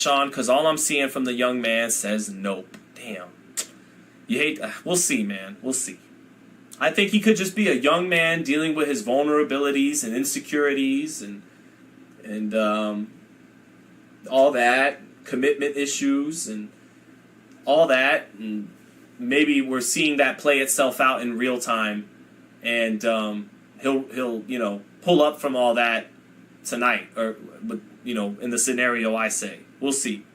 Sean, because all I'm seeing from the young man says nope. Damn. You hate... we'll see, man. We'll see. I think he could just be a young man dealing with his vulnerabilities and insecurities and all that, commitment issues and all that, and maybe we're seeing that play itself out in real time, and he'll you know, pull up from all that tonight, or you know, in the scenario I say. We'll see.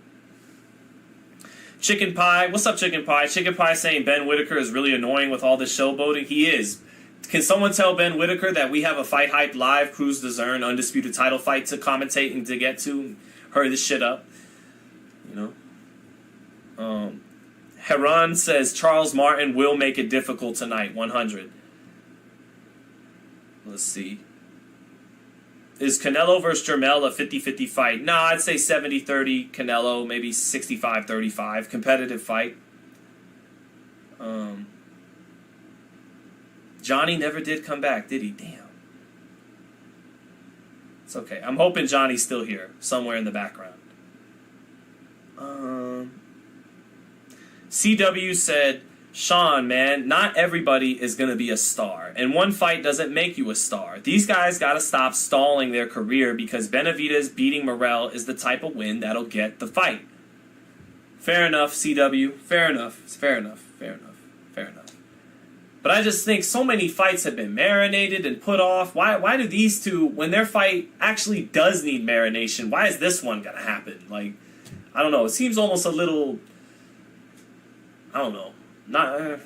Chicken Pie, what's up, Chicken Pie? Chicken Pie saying Ben Whitaker is really annoying with all this showboating. He is. Can someone tell Ben Whitaker that we have a FightHype live Crews-Dezurn undisputed title fight to commentate and to get to? Hurry this shit up. You know. Heron says Charles Martin will make it difficult tonight. 100. Let's see. Is Canelo versus Jermell a 50-50 fight? No, I'd say 70-30 Canelo, maybe 65-35. Competitive fight. Johnny never did come back, did he? Damn. It's okay. I'm hoping Johnny's still here, somewhere in the background. CW said, Sean, man, not everybody is going to be a star, and one fight doesn't make you a star. These guys got to stop stalling their career because Benavidez beating Morrell is the type of win that'll get the fight. Fair enough, CW. Fair enough. Fair enough. Fair enough. Fair enough. But I just think so many fights have been marinated and put off. Why do these two, when their fight actually does need marination, why is this one going to happen? Like, I don't know. It seems almost a little, I don't know. Not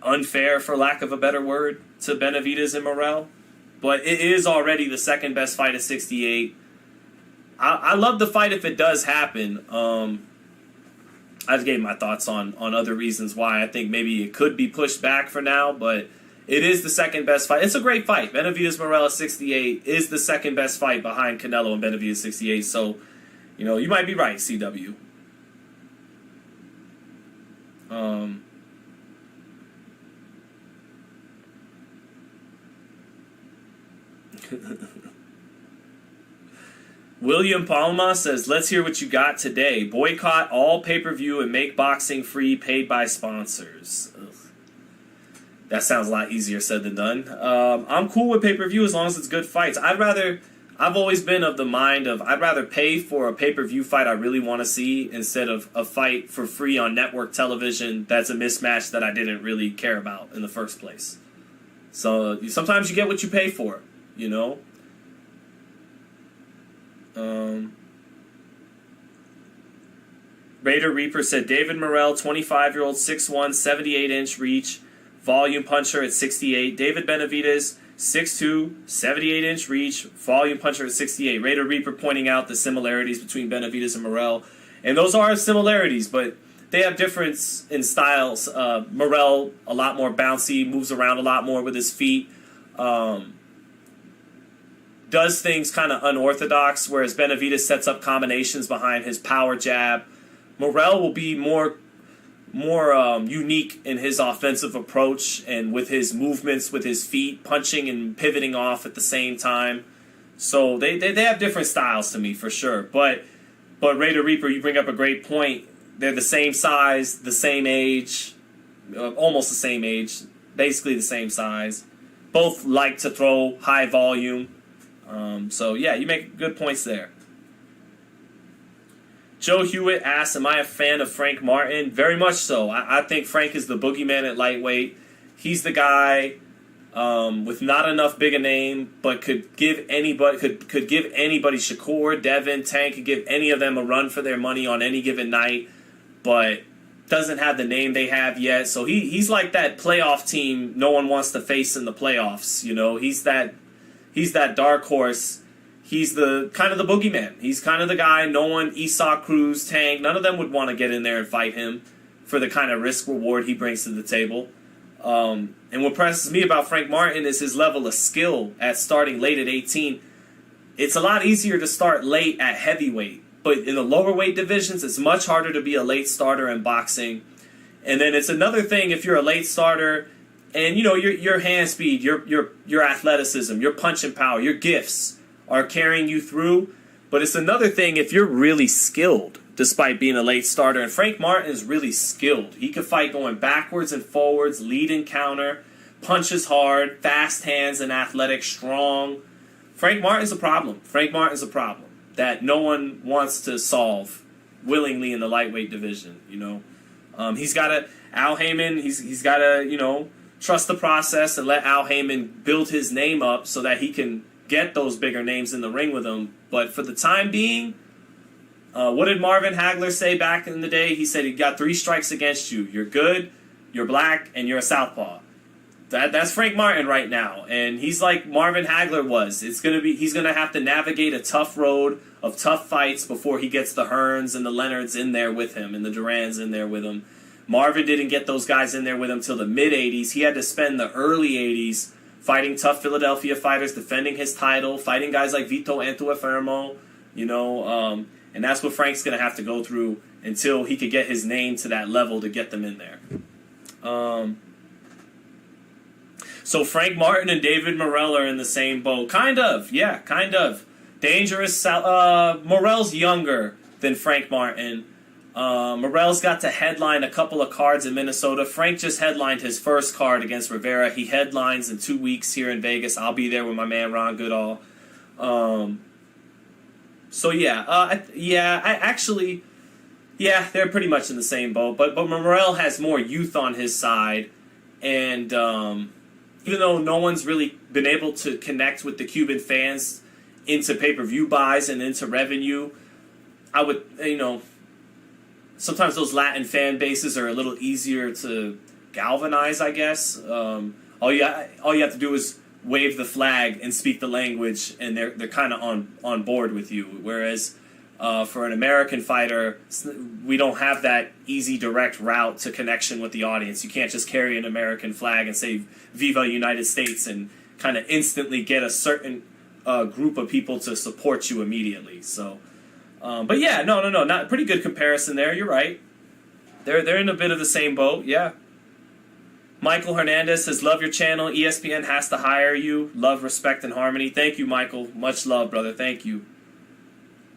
unfair, for lack of a better word, to Benavidez and Morrell, but it is already the second best fight of 68. I love the fight if it does happen. I just gave my thoughts on other reasons why I think maybe it could be pushed back for now, but it is the second best fight. It's a great fight. Benavidez Morrell at 68 is the second best fight behind Canelo and Benavidez 68. So, you know, you might be right, CW. William Palma says, let's hear what you got today. Boycott all pay-per-view and make boxing free, paid by sponsors. Ugh. That sounds a lot easier said than done. I'm cool with pay-per-view as long as it's good fights. I've always been of the mind of I'd rather pay for a pay-per-view fight I really want to see instead of a fight for free on network television that's a mismatch that I didn't really care about in the first place. So sometimes you get what you pay for, you know? Raider Reaper said David Morrell, 25-year-old, 6'1", 78-inch reach, volume puncher at 68. David Benavidez, 6'2", 78-inch reach, volume puncher at 68. Raider Reaper pointing out the similarities between Benavidez and Morrell. And those are similarities, but they have difference in styles. Morrell, a lot more bouncy, moves around a lot more with his feet. Does things kind of unorthodox, whereas Benavidez sets up combinations behind his power jab. Morrell will be more unique in his offensive approach and with his movements with his feet, punching and pivoting off at the same time. So they have different styles to me for sure. But Raider Reaper, you bring up a great point. They're the same size, the same age, almost the same age, basically the same size. Both like to throw high volume. So yeah, you make good points there. Joe Hewitt asks, am I a fan of Frank Martin? Very much so. I think Frank is the boogeyman at lightweight. He's the guy with not enough big a name, but could give anybody Shakur, Devin, Tank, could give any of them a run for their money on any given night, but doesn't have the name they have yet. So he's like that playoff team no one wants to face in the playoffs. You know, he's that dark horse. He's the kind of the boogeyman. He's kind of the guy no one, Esau, Cruz, Tank, none of them would want to get in there and fight him for the kind of risk reward he brings to the table. And what impresses me about Frank Martin is his level of skill at starting late at 18. It's a lot easier to start late at heavyweight, but in the lower weight divisions, it's much harder to be a late starter in boxing. And then it's another thing if you're a late starter and you know your hand speed, your athleticism, your punching power, your gifts are carrying you through, But it's another thing if you're really skilled, despite being a late starter. And Frank Martin is really skilled. He can fight going backwards and forwards, lead and counter, punches hard, fast hands and athletic, strong. Frank Martin's a problem. Frank Martin's a problem that no one wants to solve willingly in the lightweight division, you know. He's got to, Al Heyman, he's got to, you know, trust the process and let Al Heyman build his name up so that he can get those bigger names in the ring with him. But for the time being, what did Marvin Hagler say back in the day? He said he got 3 strikes against you. You're good, you're black, and you're a southpaw. That's Frank Martin right now, and he's like Marvin Hagler was. He's gonna have to navigate a tough road of tough fights before he gets the Hearns and the Leonards in there with him and the Durans in there with him. Marvin didn't get those guys in there with him till the mid-'80s. He had to spend the early '80s fighting tough Philadelphia fighters, defending his title, fighting guys like Vito Antuofermo, you know, and that's what Frank's gonna have to go through until he could get his name to that level to get them in there. So Frank Martin and David Morrell are in the same boat. Kind of, yeah, kind of. Dangerous. Morrell's younger than Frank Martin. Morrell's got to headline a couple of cards in Minnesota. Frank just headlined his first card against Rivera. He headlines in 2 weeks here in Vegas. I'll be there with my man Ron Goodall. So yeah, they're pretty much in the same boat. But Morrell has more youth on his side, and even though no one's really been able to connect with the Cuban fans into pay-per-view buys and into revenue, I would, you know, sometimes those Latin fan bases are a little easier to galvanize, I guess. All you have to do is wave the flag and speak the language, and they're kind of on board with you. Whereas for an American fighter, we don't have that easy, direct route to connection with the audience. You can't just carry an American flag and say "Viva United States" and kind of instantly get a certain group of people to support you immediately. So, but yeah, no, not pretty good comparison there. You're right. They're in a bit of the same boat. Yeah. Michael Hernandez says, "Love your channel. ESPN has to hire you. Love, respect, and harmony." Thank you, Michael. Much love, brother. Thank you.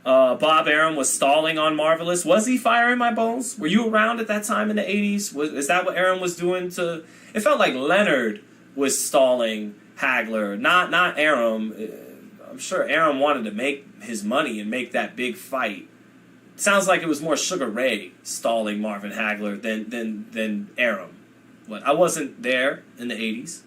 Bob Arum was stalling on Marvelous. Was he firing my bones? Were you around at that time in the 80s? Is that what Arum was doing to... It felt like Leonard was stalling Hagler, not Arum. I'm sure Arum wanted to make his money and make that big fight. Sounds like it was more Sugar Ray stalling Marvin Hagler than Arum. But I wasn't there in the 80s.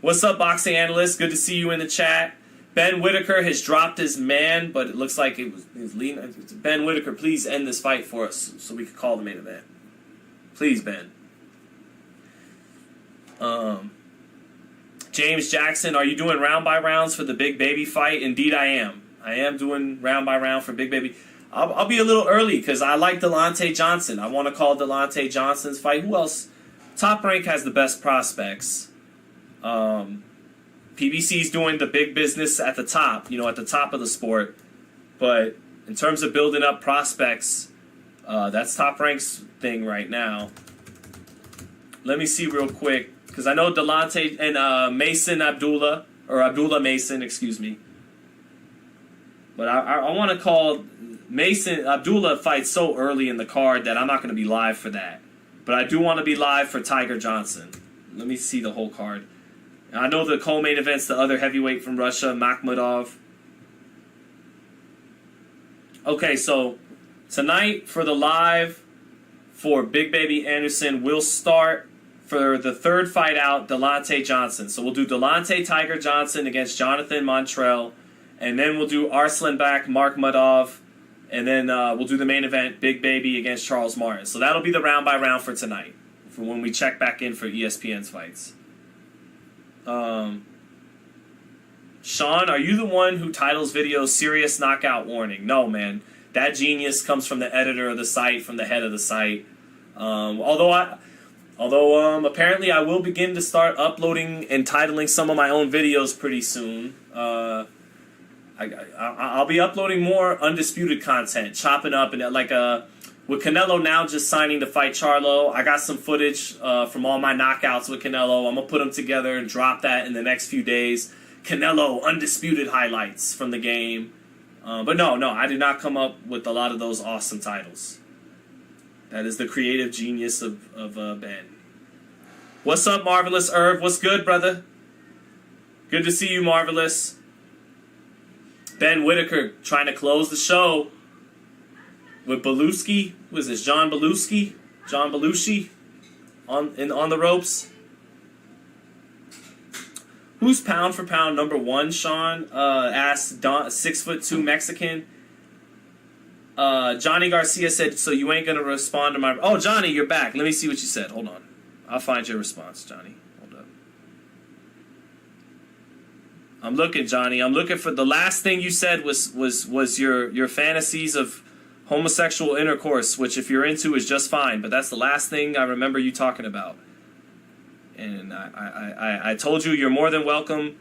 What's up, boxing analyst? Good to see you in the chat. Ben Whitaker has dropped his man, but it looks like it was leading. Ben Whitaker, please end this fight for us so we can call the main event. Please, Ben. James Jackson, are you doing round by rounds for the Big Baby fight? Indeed, I am. I am doing round by round for Big Baby. I'll be a little early because I like Delonte Johnson. I want to call Delonte Johnson's fight. Who else? Top Rank has the best prospects. PBC's doing the big business at the top, at the top of the sport. But in terms of building up prospects, that's Top Rank's thing right now. Let me see real quick, because I know Delonte and Mason Abdullah, or Abdullah Mason, excuse me. But I want to call Mason Abdullah fights so early in the card that I'm not going to be live for that. But I do want to be live for Tiger Johnson. Let me see the whole card. I know the co-main event's the other heavyweight from Russia, Makhmudov. Okay, so tonight for the live for Big Baby Anderson, we'll start for the third fight out, Delonte Johnson. So we'll do Delonte Tiger Johnson against Jonathan Montrell, and then we'll do Arslanbek Makhmudov, and then we'll do the main event, Big Baby against Charles Martin. So that'll be the round by round for tonight, for when we check back in for ESPN's fights. Sean, are you the one who titles videos "Serious Knockout Warning"? No, man. That genius comes from the editor of the site, from the head of the site. Although apparently I will begin to start uploading and titling some of my own videos pretty soon. I'll be uploading more Undisputed content, chopping up, and with Canelo now just signing to fight Charlo, I got some footage from all my knockouts with Canelo. I'm going to put them together and drop that in the next few days. Canelo Undisputed highlights from the game. But no, I did not come up with a lot of those awesome titles. That is the creative genius of Ben. What's up, Marvelous Irv? What's good, brother? Good to see you, Marvelous. Ben Whitaker trying to close the show with Belushi. Who is this? John Belushi? John Belushi on the ropes. Who's pound for pound number one, Sean? Asked 6'2" Mexican. Johnny Garcia said, so you ain't going to respond to my... Oh, Johnny, you're back. Let me see what you said. Hold on. I'll find your response, Johnny. Hold up. I'm looking, Johnny. I'm looking for... The last thing you said was your fantasies of homosexual intercourse, which if you're into is just fine. But that's the last thing I remember you talking about. And I told you you're more than welcome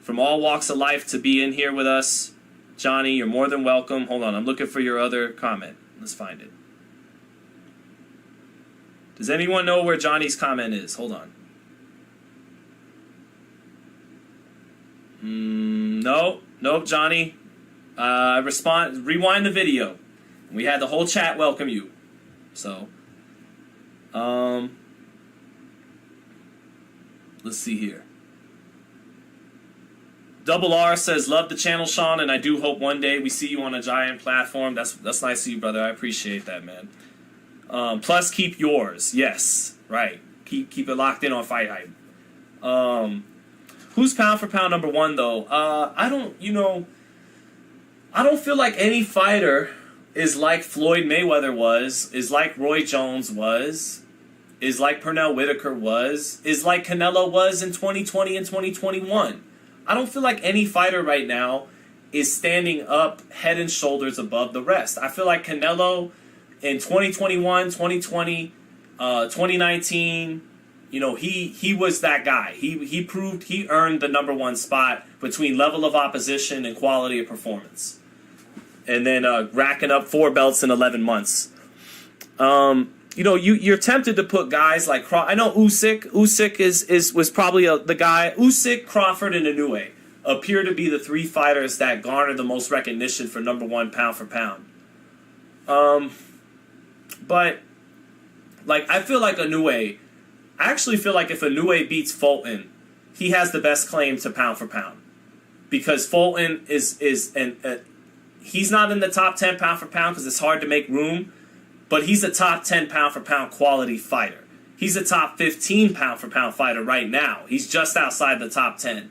from all walks of life to be in here with us. Johnny, you're more than welcome. Hold on, I'm looking for your other comment. Let's find it. Does anyone know where Johnny's comment is? Hold on. Nope, Johnny. Rewind the video. We had the whole chat welcome you. So, let's see here. Double R says, love the channel, Sean, and I do hope one day we see you on a giant platform. That's nice of you, brother. I appreciate that, man. Plus, keep yours. Yes, right. Keep it locked in on FightHype. Who's pound for pound number one, though? I don't feel like any fighter is like Floyd Mayweather was, is like Roy Jones was, is like Pernell Whitaker was, is like Canelo was in 2020 and 2021. I don't feel like any fighter right now is standing up head and shoulders above the rest. I feel like Canelo in 2021, 2020, 2019, he was that guy. He proved he earned the number one spot between level of opposition and quality of performance. And then racking up 4 belts in 11 months. You're tempted to put guys like Crawford. I know Usyk. Usyk was probably the guy. Usyk, Crawford, and Inoue appear to be the 3 fighters that garner the most recognition for number one pound for pound. But I feel like Inoue. I actually feel like if Inoue beats Fulton, he has the best claim to pound for pound, because Fulton he's not in the top 10 pound for pound because it's hard to make room. But he's a top 10 pound for pound quality fighter. He's a top 15 pound for pound fighter right now. He's just outside the top 10.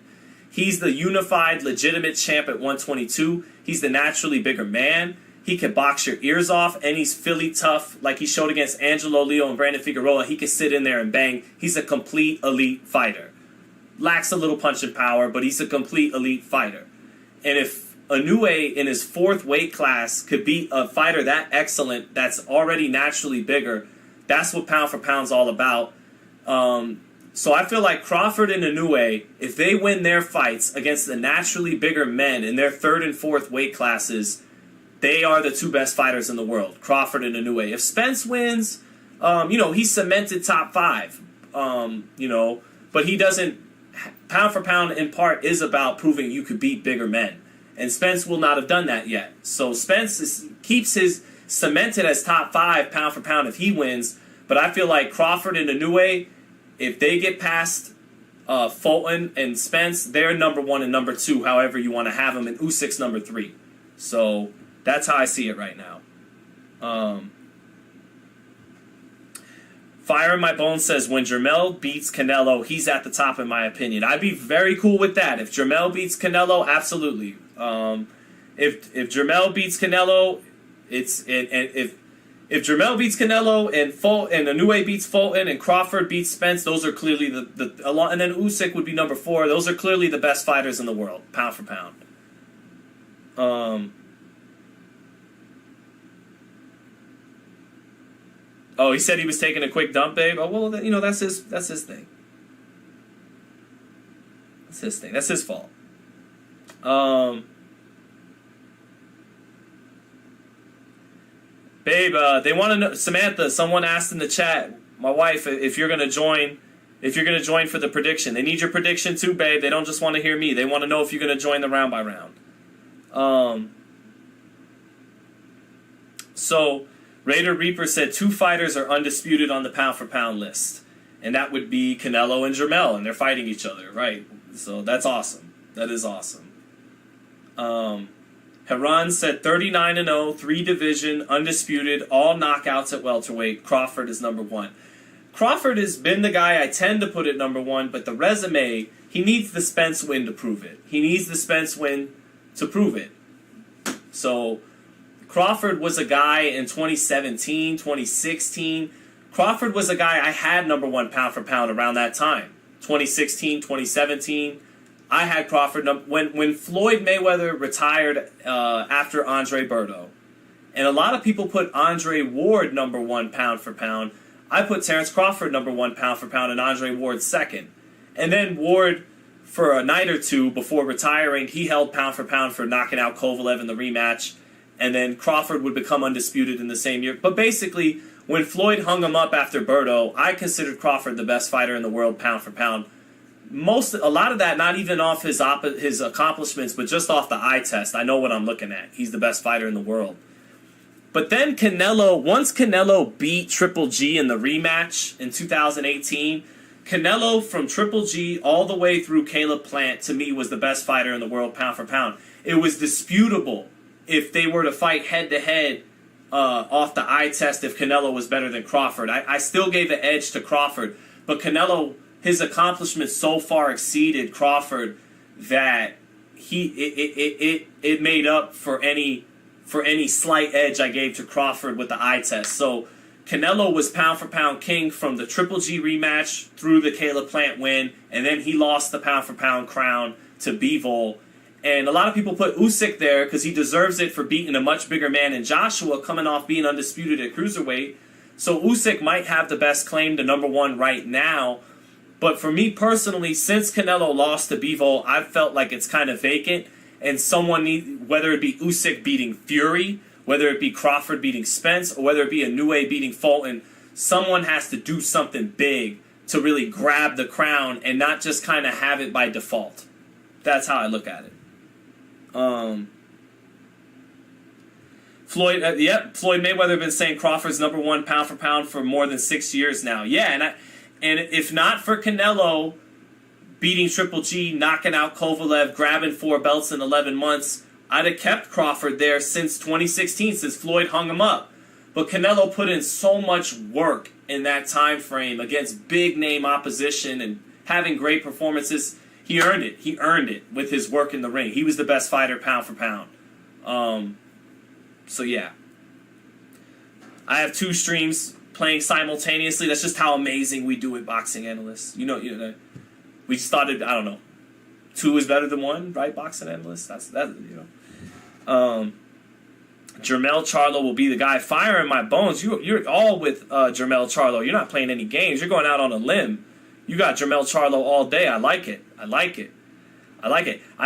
He's the unified, legitimate champ at 122. He's the naturally bigger man. He can box your ears off, and he's Philly tough like he showed against Angelo Leo and Brandon Figueroa. He can sit in there and bang. He's a complete elite fighter. Lacks a little punching power, but he's a complete elite fighter. And if Inoue in his 4th weight class could beat a fighter that excellent that's already naturally bigger, that's what pound for pound's all about. So I feel like Crawford and Inoue, if they win their fights against the naturally bigger men in their 3rd and 4th weight classes, they are the 2 best fighters in the world, Crawford and Inoue. If Spence wins, he's cemented top 5, but he doesn't. Pound for pound in part is about proving you could beat bigger men. And Spence will not have done that yet. So Spence keeps his cemented as top 5 pound for pound if he wins. But I feel like Crawford and Inoue, if they get past Fulton and Spence, they're number 1 and number 2, however you want to have them, and Usyk's number 3. So that's how I see it right now. Fire in My Bones says, when Jermell beats Canelo, he's at the top in my opinion. I'd be very cool with that. If Jermell beats Canelo, absolutely. If Jermell beats Canelo, if Jermell beats Canelo and Inoue beats Fulton and Crawford beats Spence, those are clearly and then Usyk would be number 4. Those are clearly the best fighters in the world, pound for pound. Oh, he said he was taking a quick dump, babe. Oh, well, that's his thing. That's his thing. That's his fault. Babe, they want to know, Samantha, someone asked in the chat, my wife, if you're going to join for the prediction. They need your prediction too, babe. They don't just want to hear me. They want to know if you're going to join the round by round. So Raider Reaper said 2 fighters are undisputed on the pound-for-pound list. And that would be Canelo and Jermell, and they're fighting each other, right? So that's awesome. That is awesome. Heron said 39-0, 3-division, undisputed, all knockouts at welterweight. Crawford is number 1. Crawford has been the guy I tend to put at number 1, but the resume, he needs the Spence win to prove it. He needs the Spence win to prove it. So Crawford was a guy in 2017, 2016. Crawford was a guy I had number 1 pound for pound around that time. 2016, 2017. I had Crawford. When Floyd Mayweather retired after Andre Berto, and a lot of people put Andre Ward number 1 pound for pound, I put Terrence Crawford number 1 pound for pound and Andre Ward second. And then Ward, for a night or two before retiring, he held pound for pound for knocking out Kovalev in the rematch. And then Crawford would become undisputed in the same year. But basically, when Floyd hung him up after Berto, I considered Crawford the best fighter in the world pound for pound. A lot of that, not even off his accomplishments, but just off the eye test. I know what I'm looking at. He's the best fighter in the world. But then once Canelo beat Triple G in the rematch in 2018, Canelo from Triple G all the way through Caleb Plant, to me, was the best fighter in the world pound for pound. It was disputable if they were to fight head-to-head off the eye test if Canelo was better than Crawford. I still gave the edge to Crawford, but Canelo, his accomplishments so far exceeded Crawford that it made up for any slight edge I gave to Crawford with the eye test. So Canelo was pound for pound king from the Triple G rematch through the Caleb Plant win, and then he lost the pound for pound crown to Bivol. And a lot of people put Usyk there because he deserves it for beating a much bigger man in Joshua, coming off being undisputed at cruiserweight. So Usyk might have the best claim to number 1 right now. But for me personally, since Canelo lost to Bivol, I've felt like it's kind of vacant. And whether it be Usyk beating Fury, whether it be Crawford beating Spence, or whether it be Inoue beating Fulton, someone has to do something big to really grab the crown and not just kind of have it by default. That's how I look at it. Floyd Mayweather been saying Crawford's number 1 pound for pound for more than 6 years now. Yeah, and if not for Canelo beating Triple G, knocking out Kovalev, grabbing 4 belts in 11 months, I'd have kept Crawford there since 2016, since Floyd hung him up. But Canelo put in so much work in that time frame against big name opposition and having great performances. He earned it. He earned it with his work in the ring. He was the best fighter pound for pound. So yeah. I have 2 streams playing simultaneously. That's just how amazing we do it, Boxing Analysts. You know, we started, I don't know, 2 is better than 1, right, Boxing Analysts? Jermell Charlo will be the guy. Fire in my bones. You're all with Jermell Charlo. You're not playing any games. You're going out on a limb. You got Jermell Charlo all day. I like it. I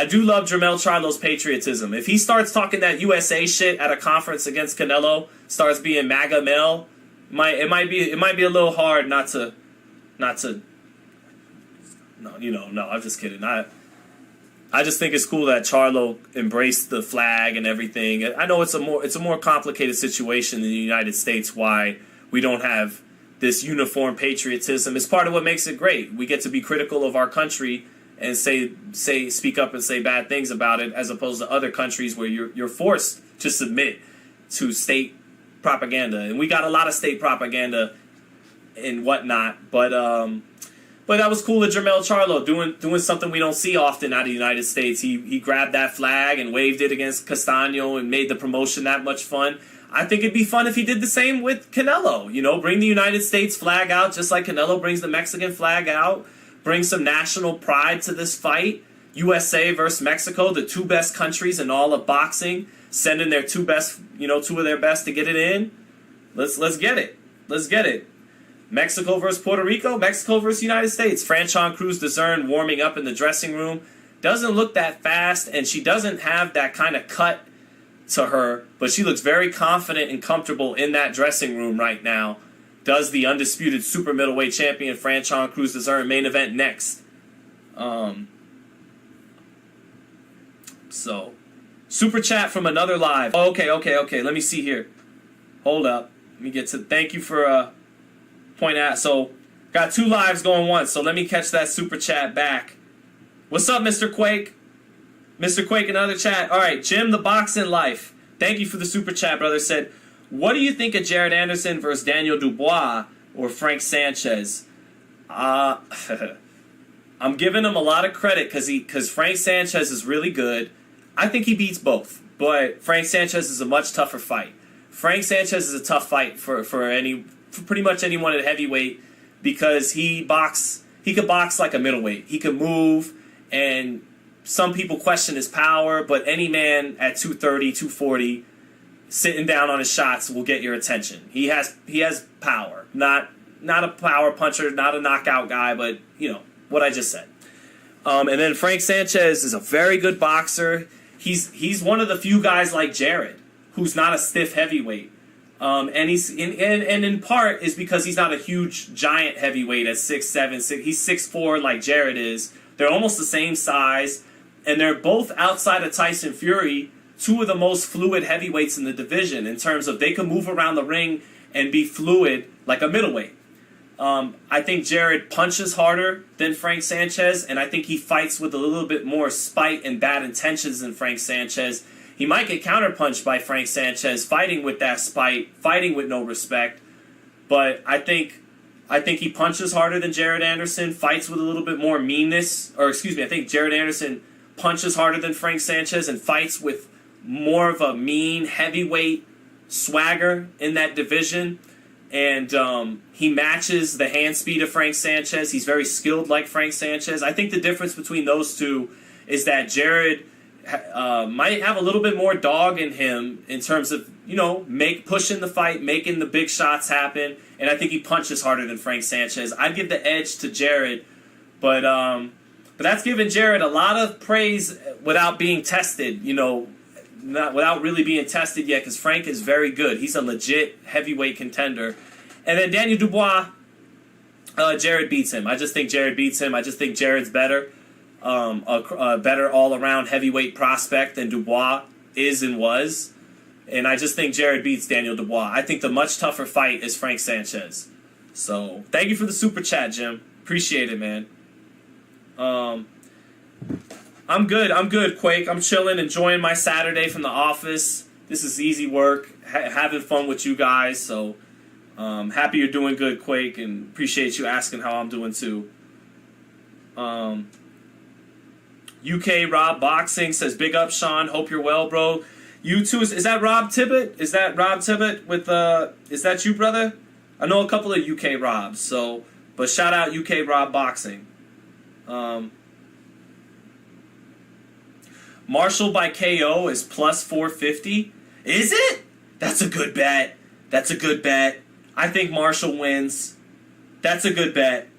do love Jermell Charlo's patriotism. If he starts talking that USA shit at a conference against Canelo, starts being MAGA Mel, it might be a little hard not to. No, I'm just kidding. I just think it's cool that Charlo embraced the flag and everything. I know it's a more complicated situation in the United States why we don't have this uniform patriotism. It's part of what makes it great. We get to be critical of our country and speak up and say bad things about it, as opposed to other countries where you're forced to submit to state propaganda. And we got a lot of state propaganda and whatnot, but that was cool of Jermell Charlo doing something we don't see often out of the United States. He grabbed that flag and waved it against Castaño and made the promotion that much fun. I think it'd be fun if he did the same with Canelo. Bring the United States flag out just like Canelo brings the Mexican flag out. Bring some national pride to this fight. USA versus Mexico, the 2 best countries in all of boxing, sending their 2 of their best to get it in. Let's get it. Let's get it. Mexico versus Puerto Rico, Mexico versus United States. Franchon Crews-Dezurn warming up in the dressing room. Doesn't look that fast, and she doesn't have that kind of cut to her, but she looks very confident and comfortable in that dressing room right now. Does the undisputed super middleweight champion Franchon Crews-Dezurn main event next. So, super chat from another live. Okay. Let me see here. Hold up. Let me get to... Thank you for pointing out. So, got 2 lives going once, so let me catch that super chat back. What's up, Mr. Quake? Mr. Quake, another chat. All right, Jim, the boxing life. Thank you for the super chat, brother. Said, what do you think of Jared Anderson versus Daniel Dubois or Frank Sanchez? I'm giving him a lot of credit because Frank Sanchez is really good. I think he beats both, but Frank Sanchez is a much tougher fight. Frank Sanchez is a tough fight for pretty much anyone at heavyweight because he could box like a middleweight. He could move, and some people question his power, but any man at 230, 240, sitting down on his shots will get your attention. He has power, not a power puncher, not a knockout guy, but you know what I just said. And then Frank Sanchez is a very good boxer. He's one of the few guys like Jared who's not a stiff heavyweight. And he's in part is because he's not a huge giant heavyweight at 6'7", he's 6'4" like Jared is. They're almost the same size, and they're both outside of Tyson Fury, 2 of the most fluid heavyweights in the division in terms of they can move around the ring and be fluid like a middleweight. I think Jared punches harder than Frank Sanchez, and I think he fights with a little bit more spite and bad intentions than Frank Sanchez. He might get counterpunched by Frank Sanchez, fighting with that spite, fighting with no respect. But I think he punches harder than Jared Anderson, fights with a little bit more meanness. I think Jared Anderson punches harder than Frank Sanchez and fights with more of a mean heavyweight swagger in that division. And he matches the hand speed of Frank Sanchez. He's very skilled like Frank Sanchez. I think the difference between those two is that Jared might have a little bit more dog in him in terms of, pushing the fight, making the big shots happen. And I think he punches harder than Frank Sanchez. I'd give the edge to Jared, but that's giving Jared a lot of praise without being tested, without really being tested yet, because Frank is very good. He's a legit heavyweight contender. And then Daniel Dubois, Jared beats him. I just think Jared beats him. I just think Jared's better. A better all-around heavyweight prospect than Dubois is and was. And I just think Jared beats Daniel Dubois. I think the much tougher fight is Frank Sanchez. So, thank you for the super chat, Jim. Appreciate it, man. I'm good, Quake. I'm chilling, enjoying my Saturday from the office. This is easy work, having fun with you guys. So, happy you're doing good, Quake, and appreciate you asking how I'm doing too. UK Rob Boxing says, big up, Sean. Hope you're well, bro. You too. Is that Rob Tibbet? Is that Rob Tibbet with, is that you, brother? I know a couple of UK Robs, so, but shout out UK Rob Boxing. Marshall by KO is plus 450. Is it? That's a good bet. I think Marshall wins. That's a good bet.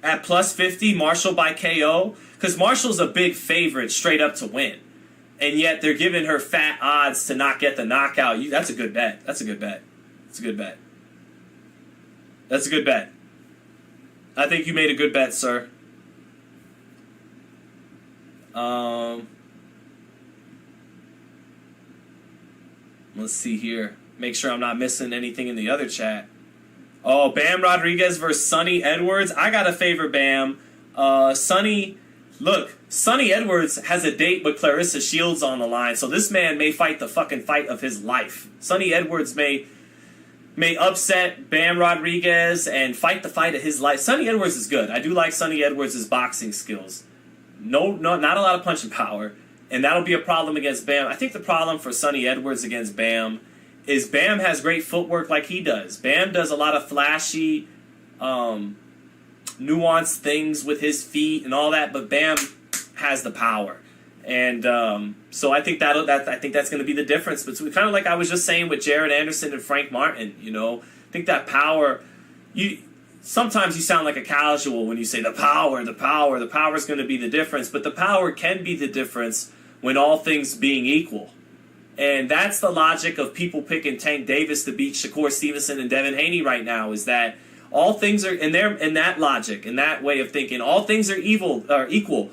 At plus 50, Marshall by KO. Because Marshall's a big favorite straight up to win. And yet they're giving her fat odds to not get the knockout. That's a good bet. That's a good bet. I think you made a good bet, sir. Let's see here. Make sure I'm not missing anything in the other chat. Oh, Bam Rodriguez versus Sonny Edwards. I gotta favor Bam. Sonny Edwards has a date with Clarissa Shields on the line, so this man may fight the fucking fight of his life. Sonny Edwards may upset Bam Rodriguez and fight the fight of his life. Sonny Edwards is good. I do like Sonny Edwards' boxing skills. No, not a lot of punching power, and that'll be a problem against Bam. I think the problem for Sonny Edwards against Bam is Bam has great footwork like he does. Bam does a lot of flashy, nuanced things with his feet and all that, but Bam has the power. And so I think that's going to be the difference between, kind of like I was just saying with Jared Anderson and Frank Martin. I think that power. Sometimes you sound like a casual when you say the power is going to be the difference, but the power can be the difference when all things being equal. And that's the logic of people picking Tank Davis to beat Shakur Stevenson and Devin Haney right now, is that all things are in that logic, in that way of thinking, all things are equal.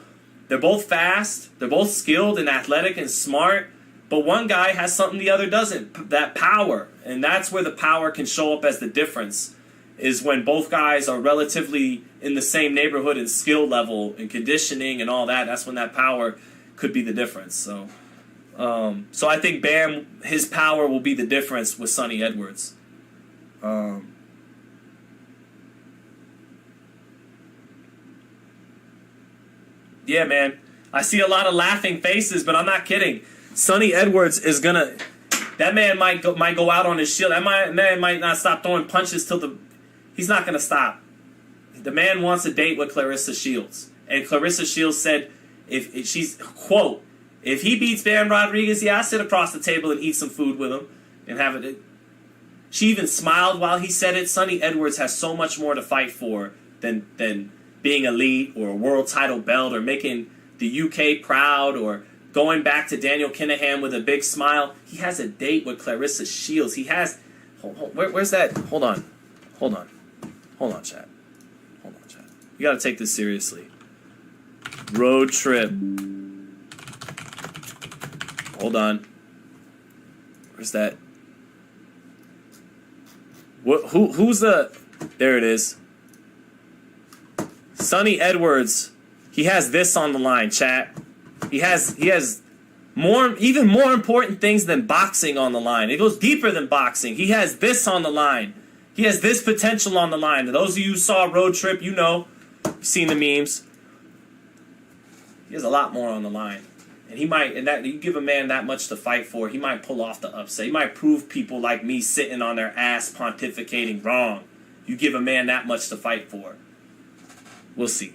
They're both fast, they're both skilled and athletic and smart, But one guy has something the other doesn't, that power. And that's where the power can show up as the difference, is when both guys are relatively in the same neighborhood and skill level and conditioning and all that. That's when that power could be the difference. So I think Bam, his power will be the difference with Sonny Edwards. Yeah, man. I see a lot of laughing faces, but I'm not kidding. Sonny Edwards is gonna. That man might go out on his shield. That man might not stop throwing punches till the. He's not gonna stop. The man wants a date with Clarissa Shields, and Clarissa Shields said, if she's quote, if he beats Bam Rodriguez, yeah, I'll sit across the table and eat some food with him and have it. She even smiled while he said it. Sonny Edwards has so much more to fight for than being elite or a world title belt or making the UK proud or going back to Daniel Kinahan with a big smile. He has a date with Clarissa Shields. He has... where's that? Hold on, chat. You got to take this seriously. Road trip. Hold on. Where's that? Who's the... There it is. Sonny Edwards, he has this on the line, chat. He has even more important things than boxing on the line. It goes deeper than boxing. He has this on the line. He has this potential on the line. Those of you who saw Road Trip, you know, you've seen the memes. He has a lot more on the line. And he might, and that you give a man that much to fight for, he might pull off the upset. He might prove people like me sitting on their ass pontificating wrong. You give a man that much to fight for. We'll see.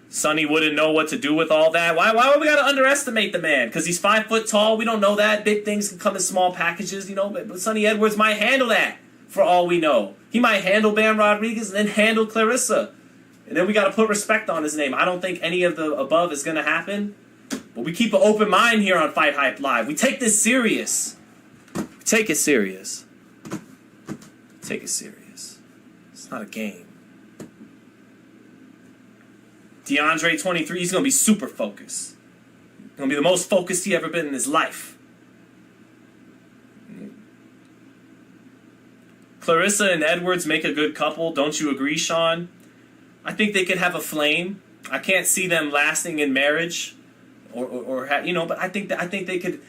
Sonny wouldn't know what to do with all that. Why would we gotta underestimate the man? Because he's 5 foot tall. We don't know that. Big things can come in small packages, you know. But Sonny Edwards might handle that for all we know. He might handle Bam Rodriguez and then handle Clarissa. And then we gotta put respect on his name. I don't think any of the above is gonna happen. But we keep an open mind here on Fight Hype Live. We take this serious. We take it serious. Take it serious. It's not a game. DeAndre, 23, he's going to be super focused. Going to be the most focused he ever been in his life. Clarissa and Edwards make a good couple. Don't you agree, Sean? I think they could have a flame. I can't see them lasting in marriage, or you know. But I think they could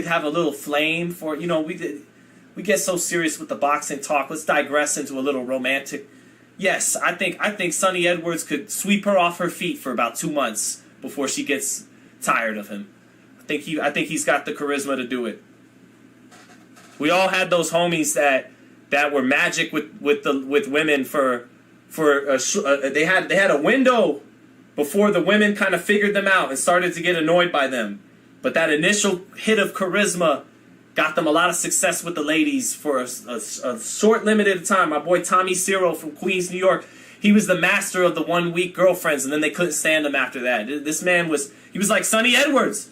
have a little flame for, you know. We get so serious with the boxing talk. Let's digress into a little romantic. Yes, I think Sonny Edwards could sweep her off her feet for about 2 months before she gets tired of him. I think he's got the charisma to do it. We all had those homies that were magic with women for they had a window before the women kind of figured them out and started to get annoyed by them. But that initial hit of charisma got them a lot of success with the ladies for a short, limited time. My boy Tommy Ciro from Queens, New York, he was the master of the 1 week girlfriends, and then they couldn't stand him after that. This man was like Sonny Edwards.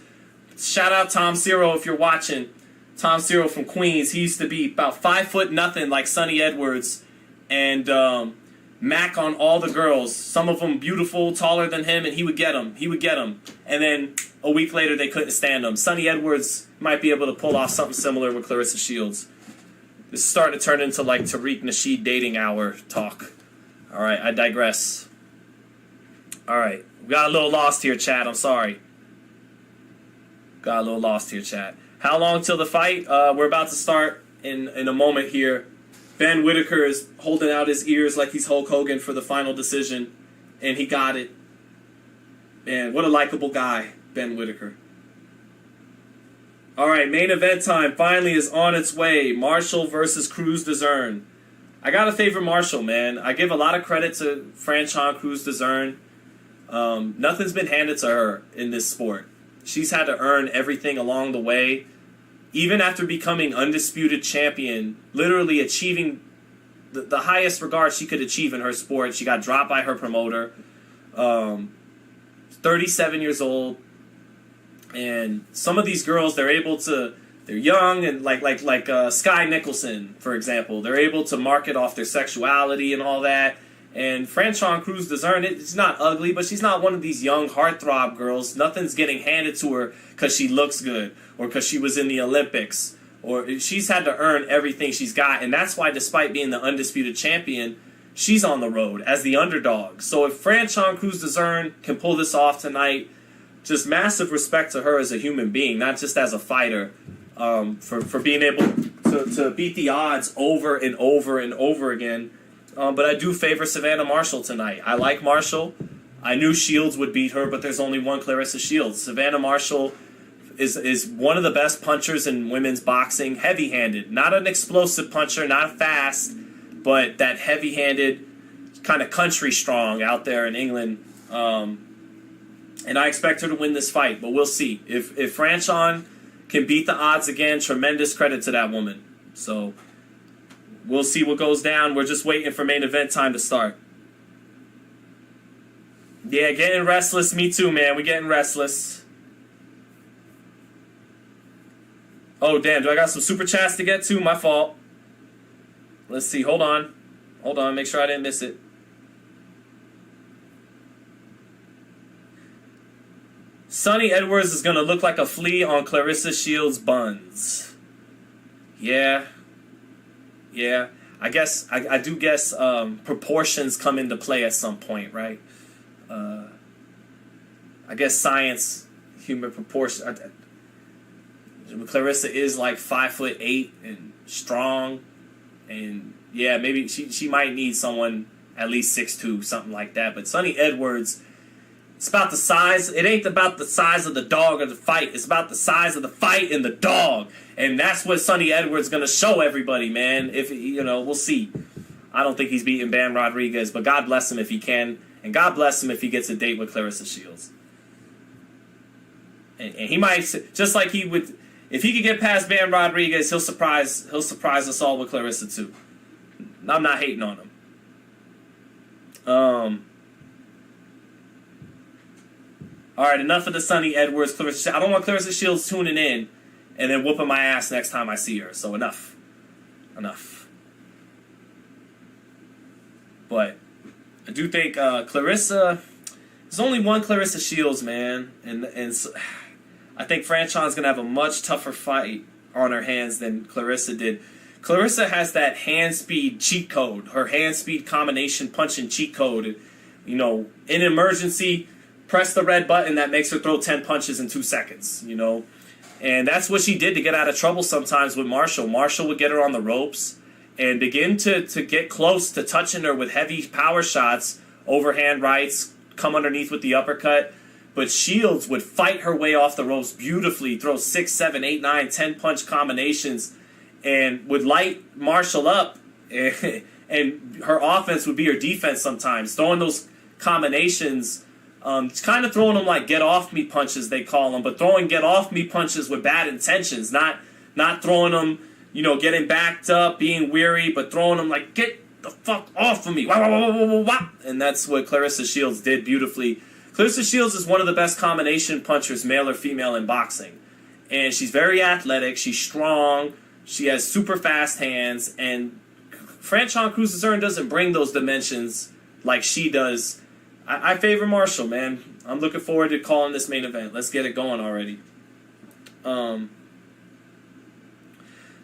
Shout out Tom Ciro if you're watching. Tom Ciro from Queens. He used to be about 5 foot nothing like Sonny Edwards, and Mac on all the girls. Some of them beautiful, taller than him, and he would get them. And then a week later, they couldn't stand him. Sonny Edwards might be able to pull off something similar with Clarissa Shields. This is starting to turn into like Tariq Nasheed dating hour talk. All right, I digress. All right, we got a little lost here, chat. I'm sorry. Got a little lost here, chat. How long till the fight? We're about to start in a moment here. Ben Whitaker is holding out his ears like he's Hulk Hogan for the final decision, and he got it. Man, what a likable guy, Ben Whitaker. All right, main event time finally is on its way. Marshall versus Crews-Dezurn. I gotta favor Marshall, man. I give a lot of credit to Franchon Crews-Dezurn. Nothing's been handed to her in this sport. She's had to earn everything along the way. Even after becoming undisputed champion, literally achieving the highest regard she could achieve in her sport, she got dropped by her promoter. 37 years old. And some of these girls, they're young and like Sky Nicholson, for example. They're able to market off their sexuality and all that. And Franchon Crews-Dezurn, it's not ugly, but she's not one of these young heartthrob girls. Nothing's getting handed to her because she looks good or because she was in the Olympics. Or she's had to earn everything she's got. And that's why, despite being the undisputed champion, she's on the road as the underdog. So if Franchon Crews-Dezurn can pull this off tonight, just massive respect to her as a human being, not just as a fighter, for being able to beat the odds over and over and over again. But I do favor Savannah Marshall tonight. I like Marshall. I knew Shields would beat her, but there's only one Claressa Shields. Savannah Marshall is one of the best punchers in women's boxing, heavy-handed. Not an explosive puncher, not fast, but that heavy-handed, kind of country strong out there in England. And I expect her to win this fight, but we'll see. If Franchon can beat the odds again, tremendous credit to that woman. So we'll see what goes down. We're just waiting for main event time to start. Yeah, getting restless. Me too, man. We're getting restless. Oh, damn. Do I got some super chats to get to? My fault. Let's see. Hold on. Hold on. Make sure I didn't miss it. Sonny Edwards is going to look like a flea on Claressa Shields' buns. Yeah. Yeah. I guess, I do guess proportions come into play at some point, right? I guess science, human proportion. Claressa is like 5'8" and strong. And yeah, maybe she might need someone at least 6'2", something like that. But Sonny Edwards, it's about the size. It ain't about the size of the dog or the fight. It's about the size of the fight and the dog. And that's what Sonny Edwards going to show everybody, man. If, we'll see. I don't think he's beating Bam Rodriguez, but God bless him if he can. And God bless him if he gets a date with Claressa Shields. And he might, just like he would, if he could get past Bam Rodriguez, he'll surprise us all with Claressa too. I'm not hating on him. All right, enough of the Sonny Edwards. Claressa. I don't want Claressa Shields tuning in and then whooping my ass next time I see her. So enough. But I do think Claressa. There's only one Claressa Shields, man, and so, I think Franchon's gonna have a much tougher fight on her hands than Claressa did. Claressa has that hand speed cheat code, her hand speed combination punching cheat code. In emergency, press the red button that makes her throw 10 punches in 2 seconds. And that's what she did to get out of trouble sometimes with Marshall. Marshall would get her on the ropes and begin to get close to touching her with heavy power shots, overhand rights, come underneath with the uppercut. But Shields would fight her way off the ropes beautifully, throw 6, 7, 8, 9, 10 punch combinations, and would light Marshall up. And her offense would be her defense sometimes, throwing those combinations, kind of throwing them like get off me punches, they call them, but throwing get off me punches with bad intentions, not throwing them, getting backed up, being weary, but throwing them like get the fuck off of me. Wah, wah, wah, wah, wah, wah. And that's what Claressa Shields did beautifully. Claressa Shields is one of the best combination punchers, male or female, in boxing. And she's very athletic, she's strong, she has super fast hands, and Franchon Crews-Dezurn doesn't bring those dimensions like she does. I favor Marshall, man. I'm looking forward to calling this main event. Let's get it going already.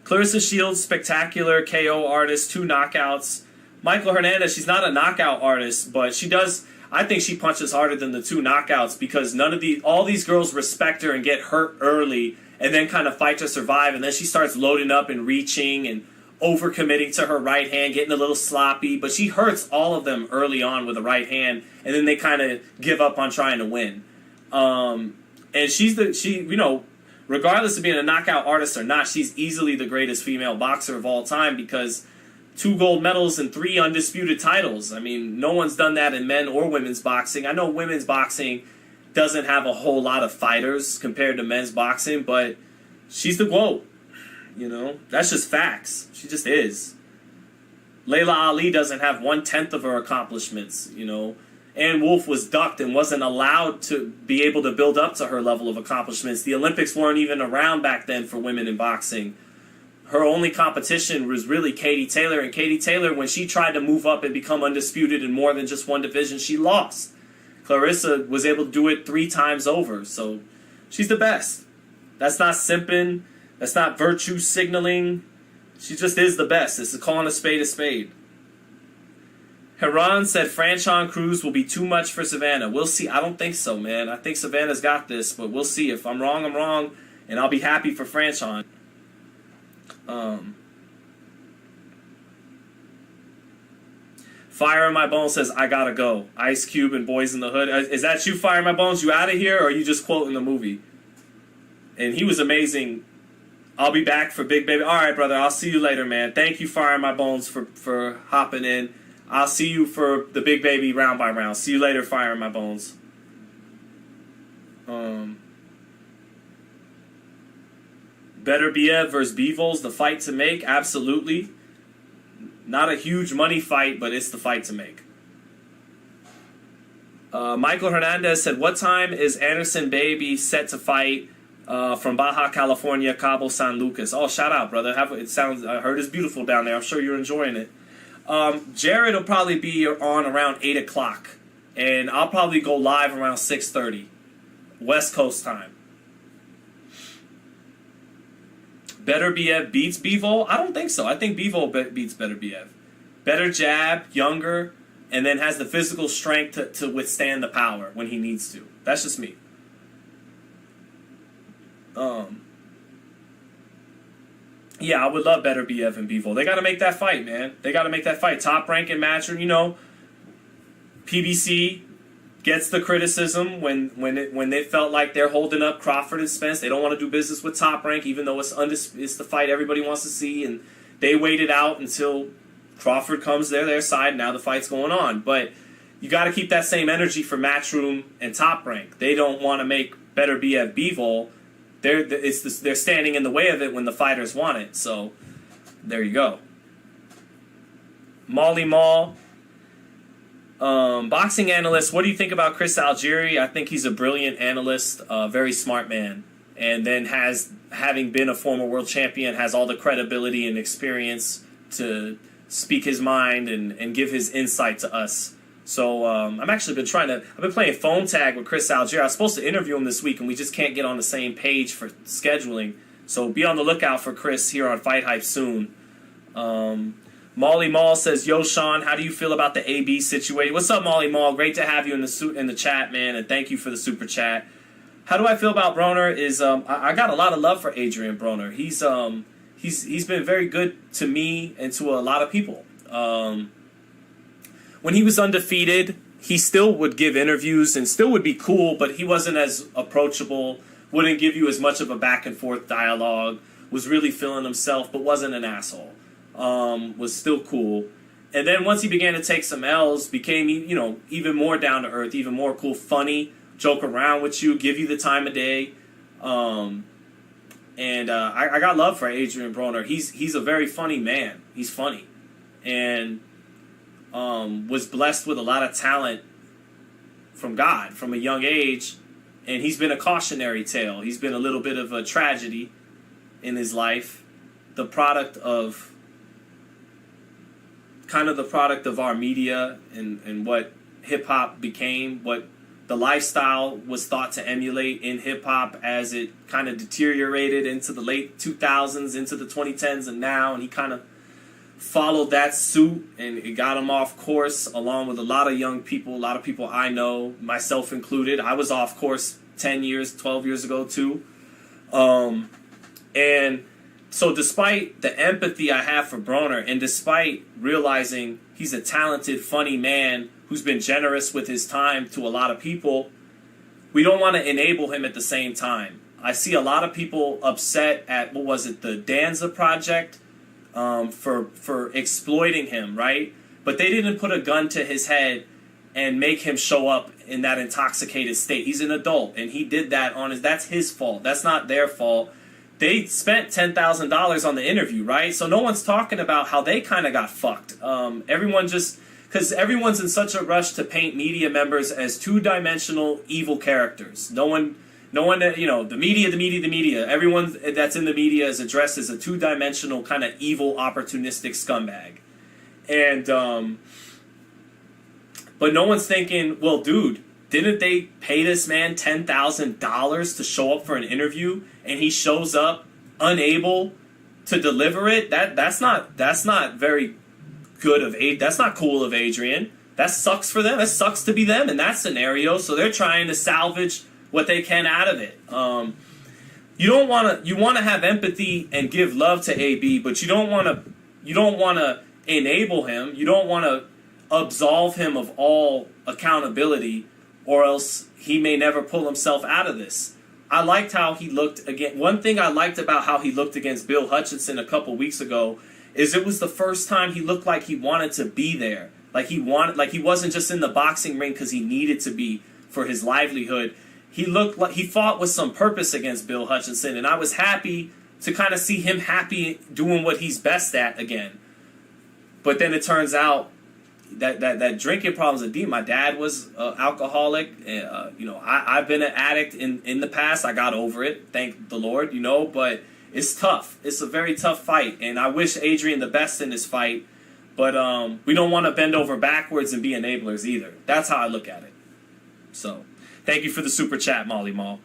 Claressa Shields, spectacular KO artist, 2 knockouts. Michael Hernandez, she's not a knockout artist, but she does. I think she punches harder than the 2 knockouts because all these girls respect her and get hurt early and then kind of fight to survive, and then she starts loading up and reaching and overcommitting to her right hand, getting a little sloppy, but she hurts all of them early on with a right hand, and then they kind of give up on trying to win. And regardless of being a knockout artist or not, she's easily the greatest female boxer of all time because 2 gold medals and 3 undisputed titles. I mean, no one's done that in men or women's boxing. I know women's boxing doesn't have a whole lot of fighters compared to men's boxing, but she's the GOAT. That's just facts. She just is. Layla Ali doesn't have 1/10 of her accomplishments, Ann Wolfe was ducked and wasn't allowed to be able to build up to her level of accomplishments. The Olympics weren't even around back then for women in boxing. her only competition was really Katie Taylor. And Katie Taylor, when she tried to move up and become undisputed in more than just one division, she lost. Clarissa was able to do it 3 times over. So she's the best. That's not simping. That's not virtue signaling. She just is the best. This is calling a spade a spade. Heron said Franchon Crews will be too much for Savannah. We'll see. I don't think so, man. I think Savannah's got this, but we'll see. If I'm wrong, I'm wrong, and I'll be happy for Franchon. Fire in My Bones says, I gotta go. Ice Cube and Boys in the Hood. Is that you, Fire in My Bones? You out of here, or are you just quoting the movie? And he was amazing. I'll be back for Big Baby. All right, brother. I'll see you later, man. Thank you, Fire in My Bones, for hopping in. I'll see you for the Big Baby round by round. See you later, Fire in My Bones. Beterbiev versus Bivol's the fight to make. Absolutely. Not a huge money fight, but it's the fight to make. Michael Hernandez said, what time is Anderson Baby set to fight from Baja California, Cabo San Lucas? Oh, shout out, brother. I heard it's beautiful down there. I'm sure you're enjoying it. Jared will probably be on around 8 o'clock, and I'll probably go live around 6:30 West Coast time. Beterbiev beats Bivol? I don't think so. I think Bivol beats Beterbiev. Better jab, younger, and then has the physical strength to withstand the power when he needs to. That's just me. Yeah, I would love Beterbiev and Bivol. They got to make that fight, man. They got to make that fight. Top rank and matchroom, you know. PBC gets the criticism when they felt like they're holding up Crawford and Spence. They don't want to do business with Top Rank, even though it's the fight everybody wants to see. And they waited out until Crawford comes their side. Now the fight's going on. But you got to keep that same energy for Matchroom and Top Rank. They don't want to make Beterbiev Bivol. They're standing in the way of it when the fighters want it. So there you go. Molly Mall. Boxing analyst, what do you think about Chris Algieri? I think he's a brilliant analyst, very smart man, and then having been a former world champion, has all the credibility and experience to speak his mind and give his insight to us. So I've been playing phone tag with Chris Algieri. I was supposed to interview him this week, and we just can't get on the same page for scheduling. So be on the lookout for Chris here on FightHype soon. Molly Mall says, yo, Sean, how do you feel about the AB situation? What's up, Molly Mall? Great to have you in the chat, man, and thank you for the super chat. How do I feel about Broner is I got a lot of love for Adrian Broner. He's been very good to me and to a lot of people. When he was undefeated, he still would give interviews and still would be cool, but he wasn't as approachable, wouldn't give you as much of a back and forth dialogue, was really feeling himself, but wasn't an asshole. Was still cool. And then once he began to take some L's, became, even more down to earth, even more cool, funny, joke around with you, give you the time of day. I got love for Adrian Broner. He's a very funny man. He's funny. And was blessed with a lot of talent from God from a young age. And he's been a cautionary tale. He's been a little bit of a tragedy in his life. The product of our media and what hip-hop became, what the lifestyle was thought to emulate in hip-hop as it kind of deteriorated into the late 2000s, into the 2010s and now, and he kind of followed that suit, and it got him off course along with a lot of young people, a lot of people I know, myself included. I was off course 10 years, 12 years ago too. And so despite the empathy I have for Broner, and despite realizing he's a talented, funny man who's been generous with his time to a lot of people, we don't want to enable him at the same time. I see a lot of people upset at, the Danza Project for exploiting him, right? But they didn't put a gun to his head and make him show up in that intoxicated state. He's an adult, and he did that that's his fault. That's not their fault. They spent $10,000 on the interview, right? So no one's talking about how they kind of got fucked. Because everyone's in such a rush to paint media members as two-dimensional evil characters. No one No one, the media, everyone that's in the media is addressed as a two-dimensional kind of evil, opportunistic scumbag. And, but no one's thinking, well, dude, didn't they pay this man $10,000 to show up for an interview, and he shows up unable to deliver it? That's not very good of that's not cool of Adrian. That sucks for them. It sucks to be them in that scenario. So they're trying to salvage what they can out of it. You want to have empathy and give love to AB, but you don't want to enable him. You don't want to absolve him of all accountability, or else he may never pull himself out of this. I liked how he looked again. One thing I liked about how he looked against Bill Hutchinson a couple weeks ago is it was the first time he looked like he wanted to be there. Like he wasn't just in the boxing ring because he needed to be for his livelihood. He looked like he fought with some purpose against Bill Hutchinson, and I was happy to kind of see him happy doing what he's best at again. But then it turns out that drinking problems are deep. My dad was alcoholic. I've been an addict in the past. I got over it, thank the Lord, but it's tough. It's a very tough fight, and I wish Adrian the best in this fight. But we don't want to bend over backwards and be enablers either. That's how I look at it. So, thank you for the super chat, Molly Mall.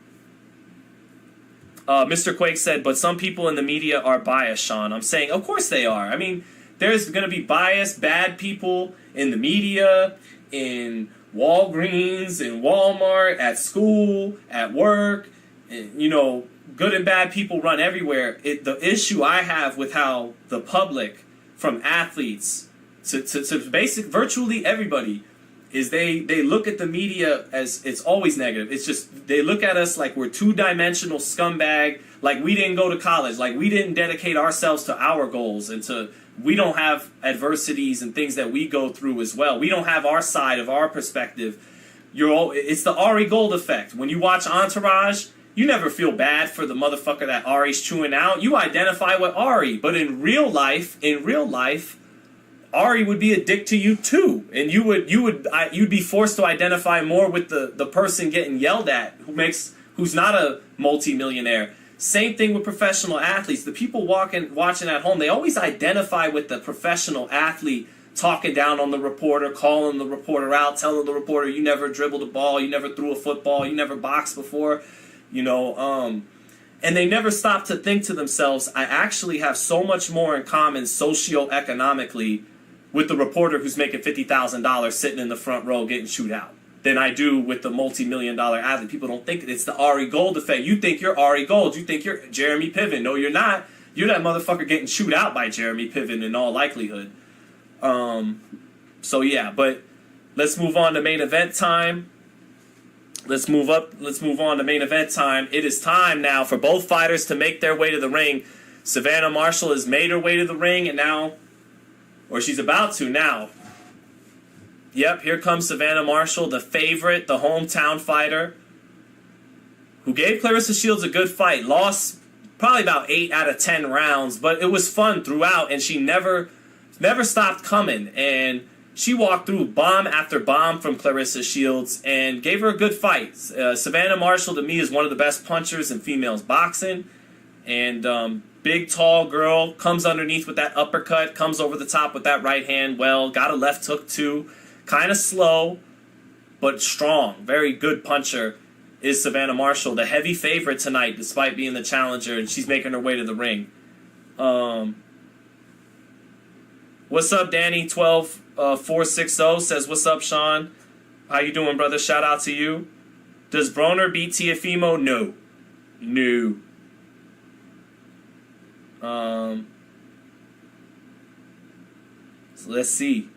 Mr. Quake said, but some people in the media are biased, Sean. I'm saying, of course they are. I mean, there's going to be biased, bad people in the media, in Walgreens, in Walmart, at school, at work. Good and bad people run everywhere. The issue I have with how the public, from athletes to basic virtually everybody, is they look at the media as it's always negative. It's just they look at us like we're two-dimensional scumbag, like we didn't go to college, like we didn't dedicate ourselves to our goals, and we don't have adversities and things that we go through as well. We don't have our side of our perspective. It's the Ari Gold effect. When you watch Entourage, you never feel bad for the motherfucker that Ari's chewing out. You identify with Ari. But in real life, Ari would be a dick to you too. And you'd be forced to identify more with the person getting yelled at who's not a multimillionaire. Same thing with professional athletes. The people watching at home, they always identify with the professional athlete talking down on the reporter, calling the reporter out, telling the reporter, you never dribbled a ball, you never threw a football, you never boxed before. And they never stop to think to themselves, I actually have so much more in common socioeconomically with the reporter who's making $50,000 sitting in the front row getting chewed out than I do with the multi-million-dollar athlete. People don't think it's the Ari Gold effect. You think you're Ari Gold. You think you're Jeremy Piven. No, you're not. You're that motherfucker getting chewed out by Jeremy Piven in all likelihood. But let's move on to main event time. Let's move on to main event time. It is time now for both fighters to make their way to the ring. Savannah Marshall has made her way to the ring, and now, or she's about to now. Yep, here comes Savannah Marshall, the favorite, the hometown fighter, who gave Claressa Shields a good fight. Lost probably about 8 out of 10 rounds, but it was fun throughout, and she never stopped coming. And she walked through bomb after bomb from Claressa Shields and gave her a good fight. Savannah Marshall, to me, is one of the best punchers in females boxing. And big, tall girl, comes underneath with that uppercut, comes over the top with that right hand well, got a left hook too. Kind of slow, but strong. Very good puncher is Savannah Marshall. The heavy favorite tonight, despite being the challenger, and she's making her way to the ring. What's up, Danny? 12460 says, what's up, Sean? How you doing, brother? Shout out to you. Does Broner beat Tiafimo? No. So let's see.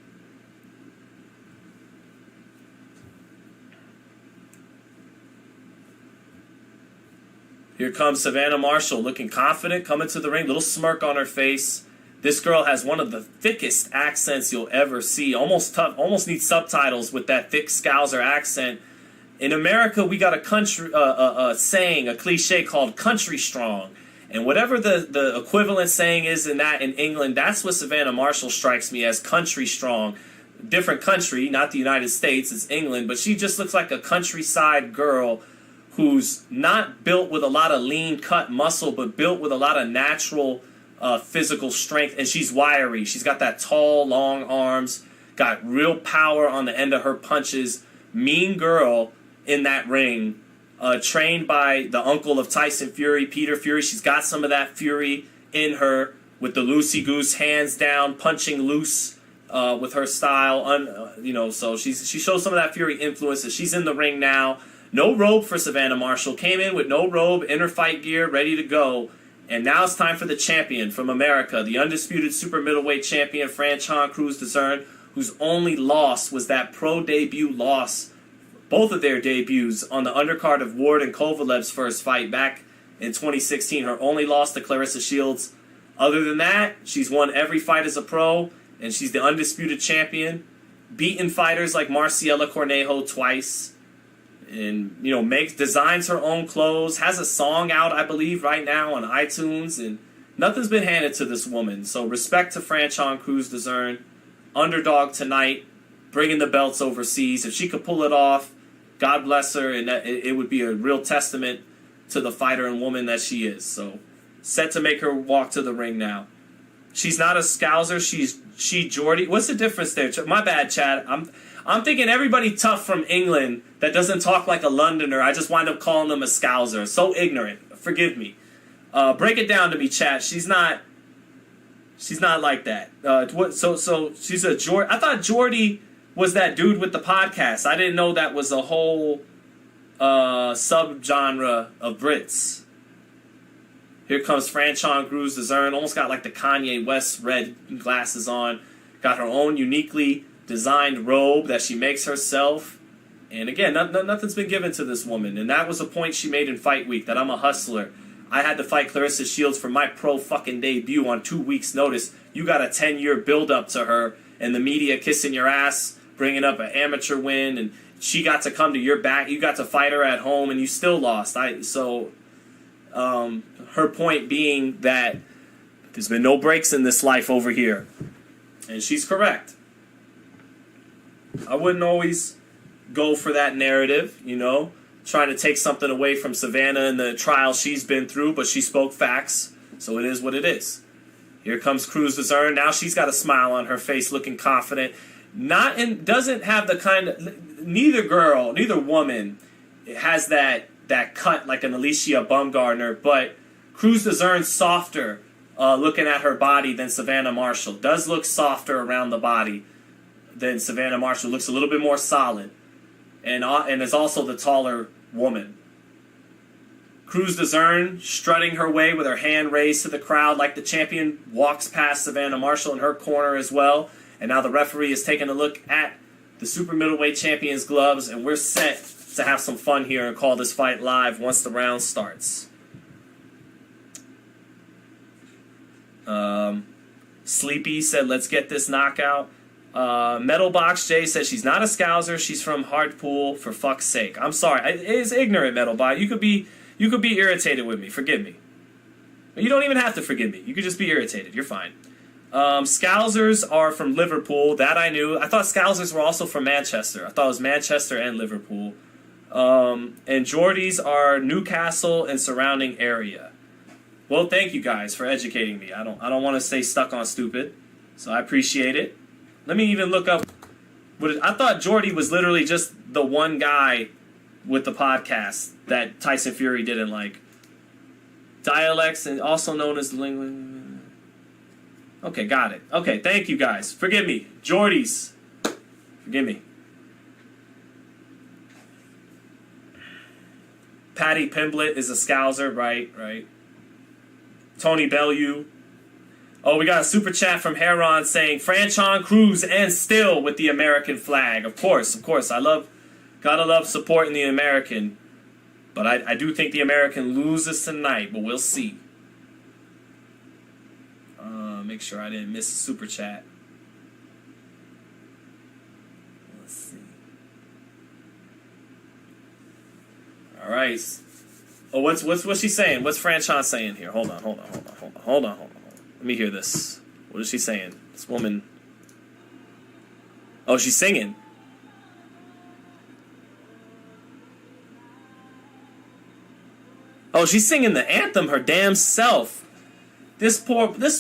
Here comes Savannah Marshall, looking confident, coming to the ring, little smirk on her face. This girl has one of the thickest accents you'll ever see. Almost tough, almost needs subtitles with that thick Scouser accent. In America, we got a saying, a cliche called country strong. And whatever the equivalent saying is in England, that's what Savannah Marshall strikes me as, country strong. Different country, not the United States, it's England, but she just looks like a countryside girl who's not built with a lot of lean cut muscle, but built with a lot of natural physical strength, and she's wiry. She's got that tall, long arms, got real power on the end of her punches. Mean girl in that ring, trained by the uncle of Tyson Fury, Peter Fury. She's got some of that Fury in her with the loosey-goose, hands down, punching loose with her style. So she shows some of that Fury influences. She's in the ring now. No robe for Savannah Marshall. Came in with no robe, inner fight gear, ready to go. And now it's time for the champion from America, the undisputed super middleweight champion, Franchon Crews-Dezurn, whose only loss was that pro debut loss, both of their debuts, on the undercard of Ward and Kovalev's first fight back in 2016. Her only loss to Clarissa Shields. Other than that, she's won every fight as a pro, and she's the undisputed champion. Beaten fighters like Marciela Cornejo twice. And, designs her own clothes, has a song out, I believe, right now on iTunes, and nothing's been handed to this woman. So respect to Franchon Crews-Dezurn, underdog tonight, bringing the belts overseas. If she could pull it off, God bless her, and it would be a real testament to the fighter and woman that she is. So set to make her walk to the ring now. She's not a Scouser, she Geordie. What's the difference there? My bad, Chad. I'm thinking everybody tough from England that doesn't talk like a Londoner, I just wind up calling them a Scouser. So ignorant. Forgive me. Break it down to me, chat. She's not like that. So she's a Geordie. I thought Geordie was that dude with the podcast. I didn't know that was a whole subgenre of Brits. Here comes Franchon Crews-Dezurn. Almost got like the Kanye West red glasses on. Got her own uniquely designed robe that she makes herself. And again, nothing's been given to this woman. And that was a point she made in Fight Week, that I'm a hustler. I had to fight Clarissa Shields for my pro fucking debut on 2 weeks' notice. You got a 10-year build-up to her, and the media kissing your ass, bringing up an amateur win, and she got to come to your back. You got to fight her at home, and you still lost. Her point being that there's been no breaks in this life over here. And she's correct. I wouldn't always go for that narrative, trying to take something away from Savannah and the trial she's been through, but she spoke facts, so it is what it is. Here comes Crews-Dezurn. Now she's got a smile on her face, looking confident. Doesn't have the kind of... Neither woman has that cut like an Alicia Baumgardner, but Crews-Dezurn's softer looking at her body than Savannah Marshall. Does look softer around the body than Savannah Marshall. Looks a little bit more solid. And is also the taller woman. Crews-Dezurn strutting her way with her hand raised to the crowd like the champion, walks past Savannah Marshall in her corner as well. And now the referee is taking a look at the super middleweight champion's gloves, and we're set to have some fun here and call this fight live once the round starts. Sleepy said, let's get this knockout. Metal Box J says she's not a Scouser, she's from Hartpool, for fuck's sake. I'm sorry, it is ignorant, Metal Box. You could be irritated with me. Forgive me. You don't even have to forgive me. You could just be irritated. You're fine. Scousers are from Liverpool. That I knew. I thought Scousers were also from Manchester. I thought it was Manchester and Liverpool. And Geordies are Newcastle and surrounding area. Well, thank you guys for educating me. I don't want to stay stuck on stupid, so I appreciate it. Let me even look up. I thought Geordie was literally just the one guy with the podcast that Tyson Fury didn't like. Dialects, and also known as the lingua. Okay, got it. Okay, thank you guys. Forgive me. Geordies. Forgive me. Patty Pimblett is a Scouser, right. Tony Bellew. Oh, we got a super chat from Heron saying, Franchon Crews and still with the American flag. Of course. Gotta love supporting the American. But I do think the American loses tonight, but we'll see. Make sure I didn't miss a super chat. Let's see. All right. Oh, what's she saying? What's Franchon saying here? Hold on. Let me hear this. What is she saying? This woman. Oh, she's singing. Oh, she's singing the anthem her damn self. This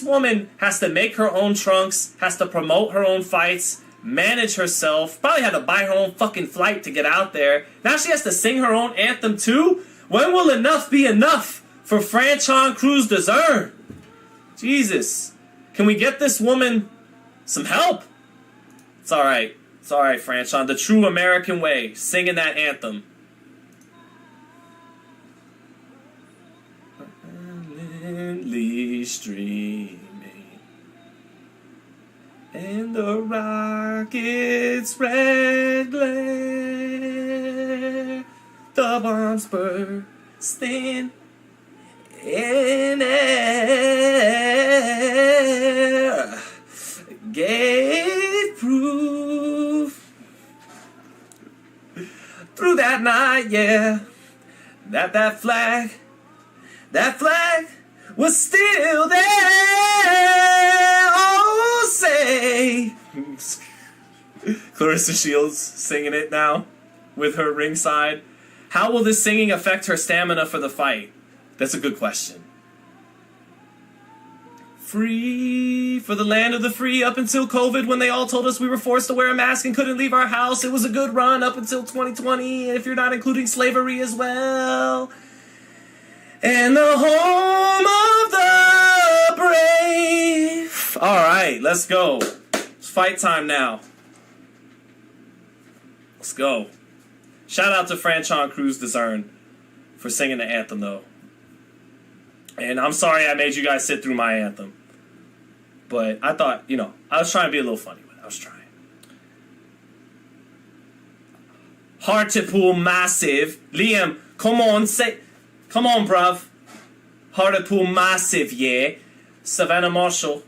woman has to make her own trunks, has to promote her own fights, manage herself, probably had to buy her own fucking flight to get out there. Now she has to sing her own anthem too? When will enough be enough for Franchon Crews-Dezurn? Jesus. Can we get this woman some help? It's alright. It's alright, Franchon. The true American way. Singing that anthem. Streaming, and the rocket's red glare, the bombs bursting in air, gave proof through that night, yeah, that flag was still there. Oh, say. Clarissa Shields singing it now with her ringside. How will this singing affect her stamina for the fight? That's a good question. Free for the land of the free up until COVID, when they all told us we were forced to wear a mask and couldn't leave our house. It was a good run up until 2020, if you're not including slavery as well. And the home of the brave. All right, let's go. It's fight time now. Let's go. Shout out to Franchon Crews-Dezurn for singing the anthem, though. And I'm sorry I made you guys sit through my anthem. But I thought, I was trying to be a little funny with it. I was trying. Hard to pull massive. Liam, come on, say... Come on, bruv. Hard to pull massive, yeah. Savannah Marshall.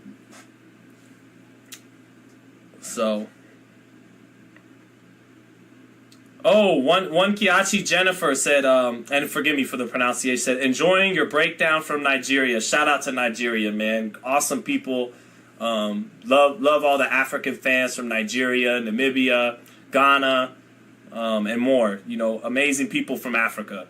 So. Oh, one Kiachi Jennifer said, and forgive me for the pronunciation, said, enjoying your breakdown from Nigeria. Shout out to Nigeria, man. Awesome people. Love all the African fans from Nigeria, Namibia, Ghana, and more. Amazing people from Africa.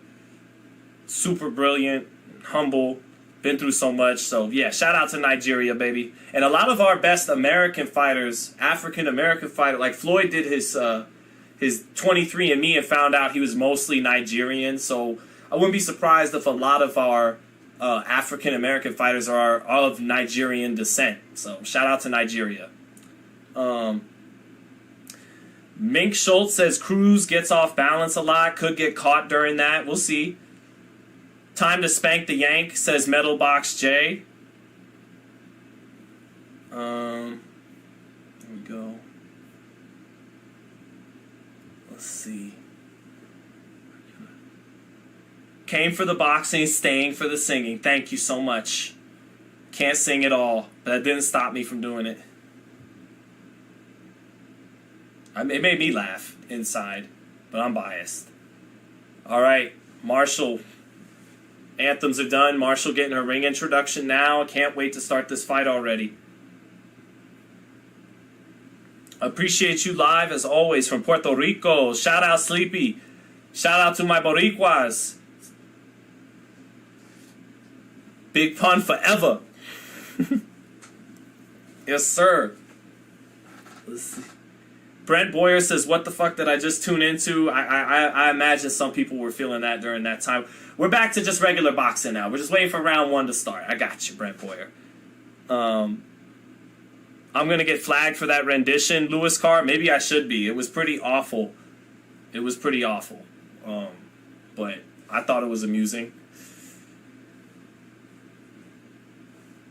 Super brilliant, humble, been through so much. So, yeah, shout out to Nigeria, baby. And a lot of our best American fighters, African-American fighters, like Floyd did his 23andMe and found out he was mostly Nigerian. So I wouldn't be surprised if a lot of our African-American fighters are of Nigerian descent. So, shout out to Nigeria. Mink Schultz says Cruz gets off balance a lot, could get caught during that. We'll see. Time to spank the yank, says Metal Box J. There we go. Let's see. Came for the boxing, staying for the singing. Thank you so much. Can't sing at all, but that didn't stop me from doing it. It made me laugh inside, but I'm biased. All right, Marshall. Anthems are done. Marshall getting her ring introduction now. Can't wait to start this fight already. Appreciate you live as always from Puerto Rico. Shout out Sleepy. Shout out to my Boricuas. Big pun forever. Yes, sir. Let's see. Brent Boyer says, what the fuck did I just tune into? I imagine some people were feeling that during that time. We're back to just regular boxing now. We're just waiting for round one to start. I got you, Brent Boyer. I'm going to get flagged for that rendition, Lewis Carr. Maybe I should be. It was pretty awful. But I thought it was amusing.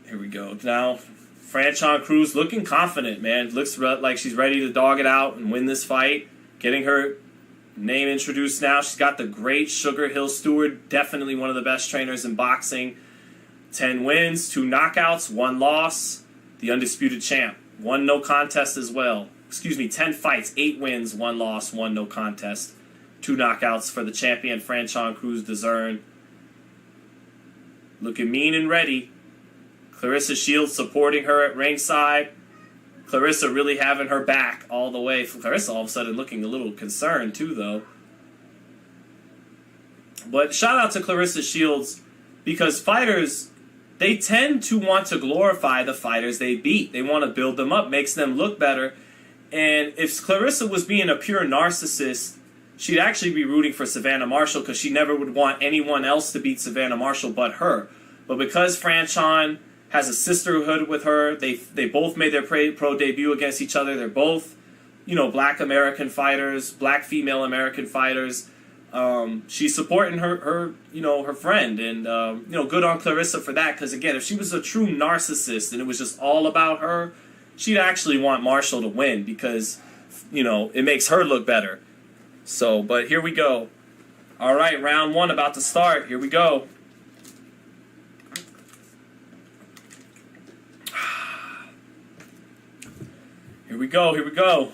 Here we go. Now, Franchon Crews looking confident, man. Looks like she's ready to dog it out and win this fight. Getting her name introduced now. She's got the great Sugar Hill Stewart. Definitely one of the best trainers in boxing. 10 wins, 2 knockouts, 1 loss. The undisputed champ. 1 no contest as well. 10 fights, 8 wins, 1 loss, 1 no contest. 2 knockouts for the champion, Franchon Crews-Dezurn. Looking mean and ready. Clarissa Shields supporting her at ringside. Clarissa really having her back all the way. Clarissa all of a sudden looking a little concerned too, though. But shout out to Clarissa Shields because fighters, they tend to want to glorify the fighters they beat. They want to build them up, makes them look better. And if Clarissa was being a pure narcissist, she'd actually be rooting for Savannah Marshall because she never would want anyone else to beat Savannah Marshall but her. But because Franchon has a sisterhood with her, they both made their pro debut against each other. They're both, black American fighters, black female American fighters. She's supporting her friend, and good on Clarissa for that. Because again, if she was a true narcissist and it was just all about her, she'd actually want Marshall to win because it makes her look better. So, but here we go. All right, round one about to start. Here we go. Here we go. Here we go.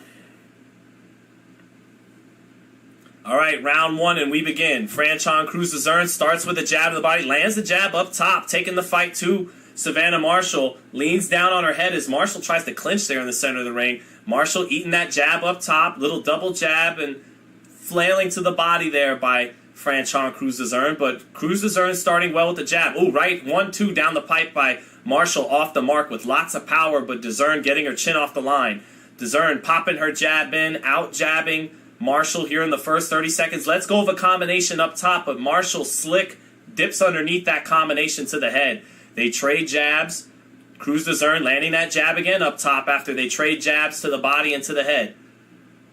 All right, round one, and we begin. Franchon Crews-Dezurn starts with a jab in the body, lands the jab up top, taking the fight to Savannah Marshall, leans down on her head as Marshall tries to clinch there in the center of the ring. Marshall eating that jab up top, little double jab, and flailing to the body there by Franchon Crews-Dezurn, but Crews-Dezurn starting well with the jab. Ooh, right, 1-2 down the pipe by Marshall off the mark with lots of power, but Dezurn getting her chin off the line. Dezurn popping her jab in, out jabbing Marshall here in the first 30 seconds. Let's go of a combination up top, but Marshall slick dips underneath that combination to the head. They trade jabs. Crews-Dezurn landing that jab again up top after they trade jabs to the body and to the head.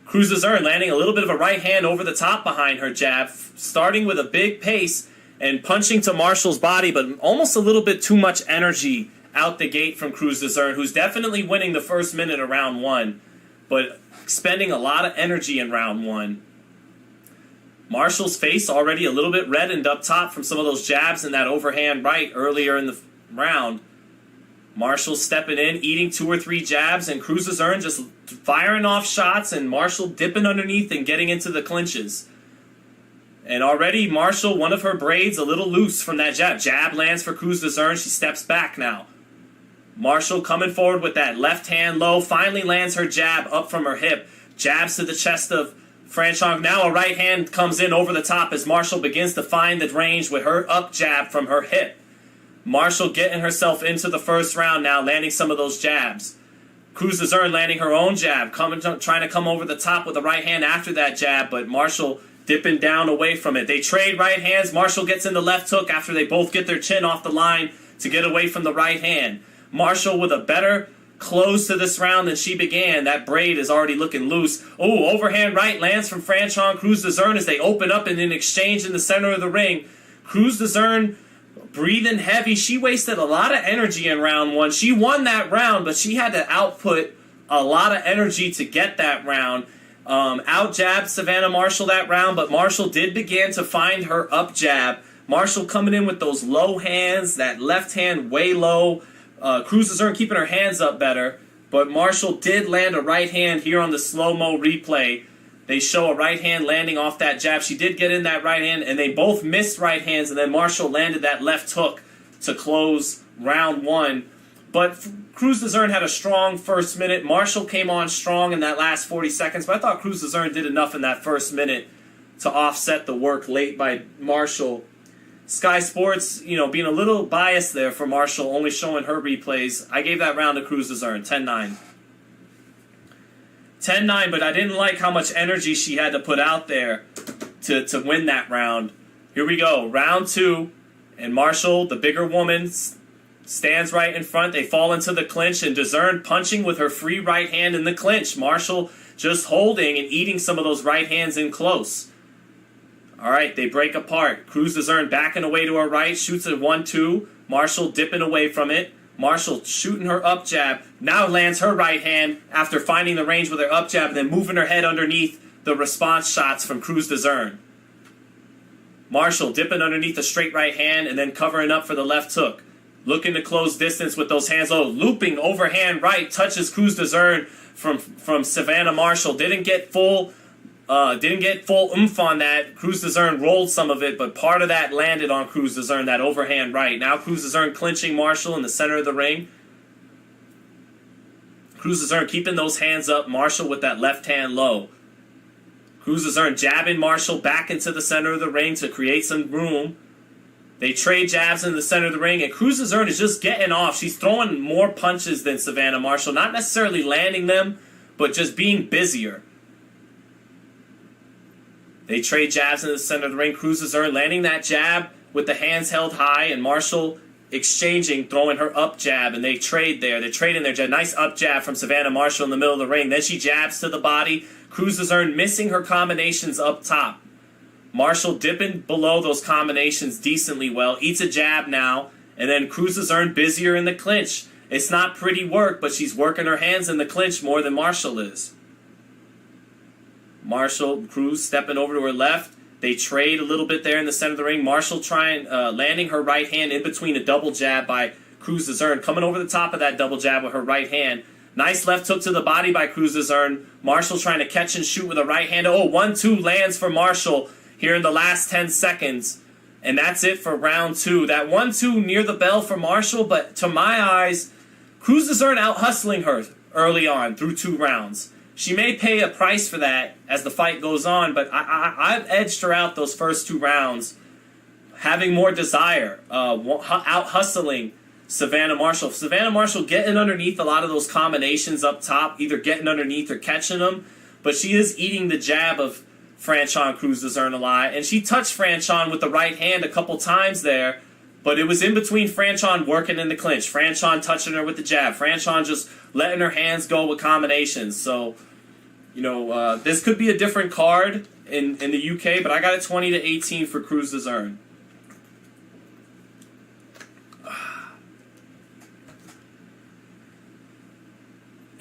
Crews-Dezurn landing a little bit of a right hand over the top behind her jab, starting with a big pace and punching to Marshall's body, but almost a little bit too much energy out the gate from Crews-Dezurn, who's definitely winning the first minute of round one, but expending a lot of energy in round one. Marshall's face already a little bit reddened up top from some of those jabs and that overhand right earlier in the round. Marshall stepping in, eating 2 or 3 jabs, and Crews-Dezurn just firing off shots, and Marshall dipping underneath and getting into the clinches. And already Marshall, one of her braids a little loose from that jab. Jab lands for Crews-Dezurn. She steps back now. Marshall coming forward with that left hand low, finally lands her jab up from her hip. Jabs to the chest of Franchon. Now a right hand comes in over the top as Marshall begins to find the range with her up jab from her hip. Marshall getting herself into the first round now, landing some of those jabs. Crews-Dezurn landing her own jab, trying to come over the top with the right hand after that jab, but Marshall dipping down away from it. They trade right hands. Marshall gets in the left hook after they both get their chin off the line to get away from the right hand. Marshall with a better close to this round than she began. That braid is already looking loose. Oh, overhand right lands from Franchon Crews-Dezurn as they open up and in exchange in the center of the ring. Crews-Dezurn breathing heavy. She wasted a lot of energy in round one. She won that round, but she had to output a lot of energy to get that round. Out jabbed Savannah Marshall that round, but Marshall did begin to find her up jab. Marshall coming in with those low hands, that left hand way low. Crews-Dezurn keeping her hands up better, but Marshall did land a right hand here on the slow-mo replay. They show a right hand landing off that jab. She did get in that right hand, and they both missed right hands, and then Marshall landed that left hook to close round one. But Crews-Dezurn had a strong first minute. Marshall came on strong in that last 40 seconds, but I thought Crews-Dezurn did enough in that first minute to offset the work late by Marshall. Sky Sports, being a little biased there for Marshall, only showing her replays. I gave that round to Crews-Dezurn, 10-9. 10-9, but I didn't like how much energy she had to put out there to win that round. Here we go, round two, and Marshall, the bigger woman, stands right in front. They fall into the clinch, and Dezurn punching with her free right hand in the clinch. Marshall just holding and eating some of those right hands in close. All right, they break apart. Crews-Dezurn backing away to her right, shoots a 1-2. Marshall dipping away from it. Marshall shooting her up jab. Now lands her right hand after finding the range with her up jab, then moving her head underneath the response shots from Crews-Dezurn. Marshall dipping underneath a straight right hand and then covering up for the left hook. Looking to close distance with those hands low. Looping overhand right, touches Crews-Dezurn from Savannah Marshall. Didn't get full oomph on that. Crews-Dezurn rolled some of it, but part of that landed on Crews-Dezurn, that overhand right. Now Crews-Dezurn clinching Marshall in the center of the ring. Crews-Dezurn keeping those hands up. Marshall with that left hand low. Crews-Dezurn jabbing Marshall back into the center of the ring to create some room. They trade jabs in the center of the ring, and Crews-Dezurn is just getting off. She's throwing more punches than Savannah Marshall, not necessarily landing them, but just being busier. They trade jabs in the center of the ring. Crews-Dezurn landing that jab with the hands held high, and Marshall exchanging, throwing her up jab, and they trade there. They're trading their jab. Nice up jab from Savannah Marshall in the middle of the ring. Then she jabs to the body. Crews-Dezurn missing her combinations up top. Marshall dipping below those combinations decently well. Eats a jab now. And then Crews-Dezurn busier in the clinch. It's not pretty work, but she's working her hands in the clinch more than Marshall is. Marshall, Cruz stepping over to her left. They trade a little bit there in the center of the ring. Marshall landing her right hand in between a double jab by Crews-Dezurn. Coming over the top of that double jab with her right hand. Nice left hook to the body by Crews-Dezurn. Marshall trying to catch and shoot with a right hand. Oh, 1-2 lands for Marshall here in the last 10 seconds. And that's it for round 2. That 1-2 near the bell for Marshall, but to my eyes, Crews-Dezurn out-hustling her early on through 2 rounds. She may pay a price for that as the fight goes on, but I've edged her out those first 2 rounds, having more desire, out-hustling Savannah Marshall. Savannah Marshall getting underneath a lot of those combinations up top, either getting underneath or catching them, but she is eating the jab of Franchon Crews-Dezurn a lot, and she touched Franchon with the right hand a couple times there, but it was in between Franchon working in the clinch, Franchon touching her with the jab, Franchon just letting her hands go with combinations. So, you know, this could be a different card in the UK, but I got it 20-18 for Crews-Dezurn.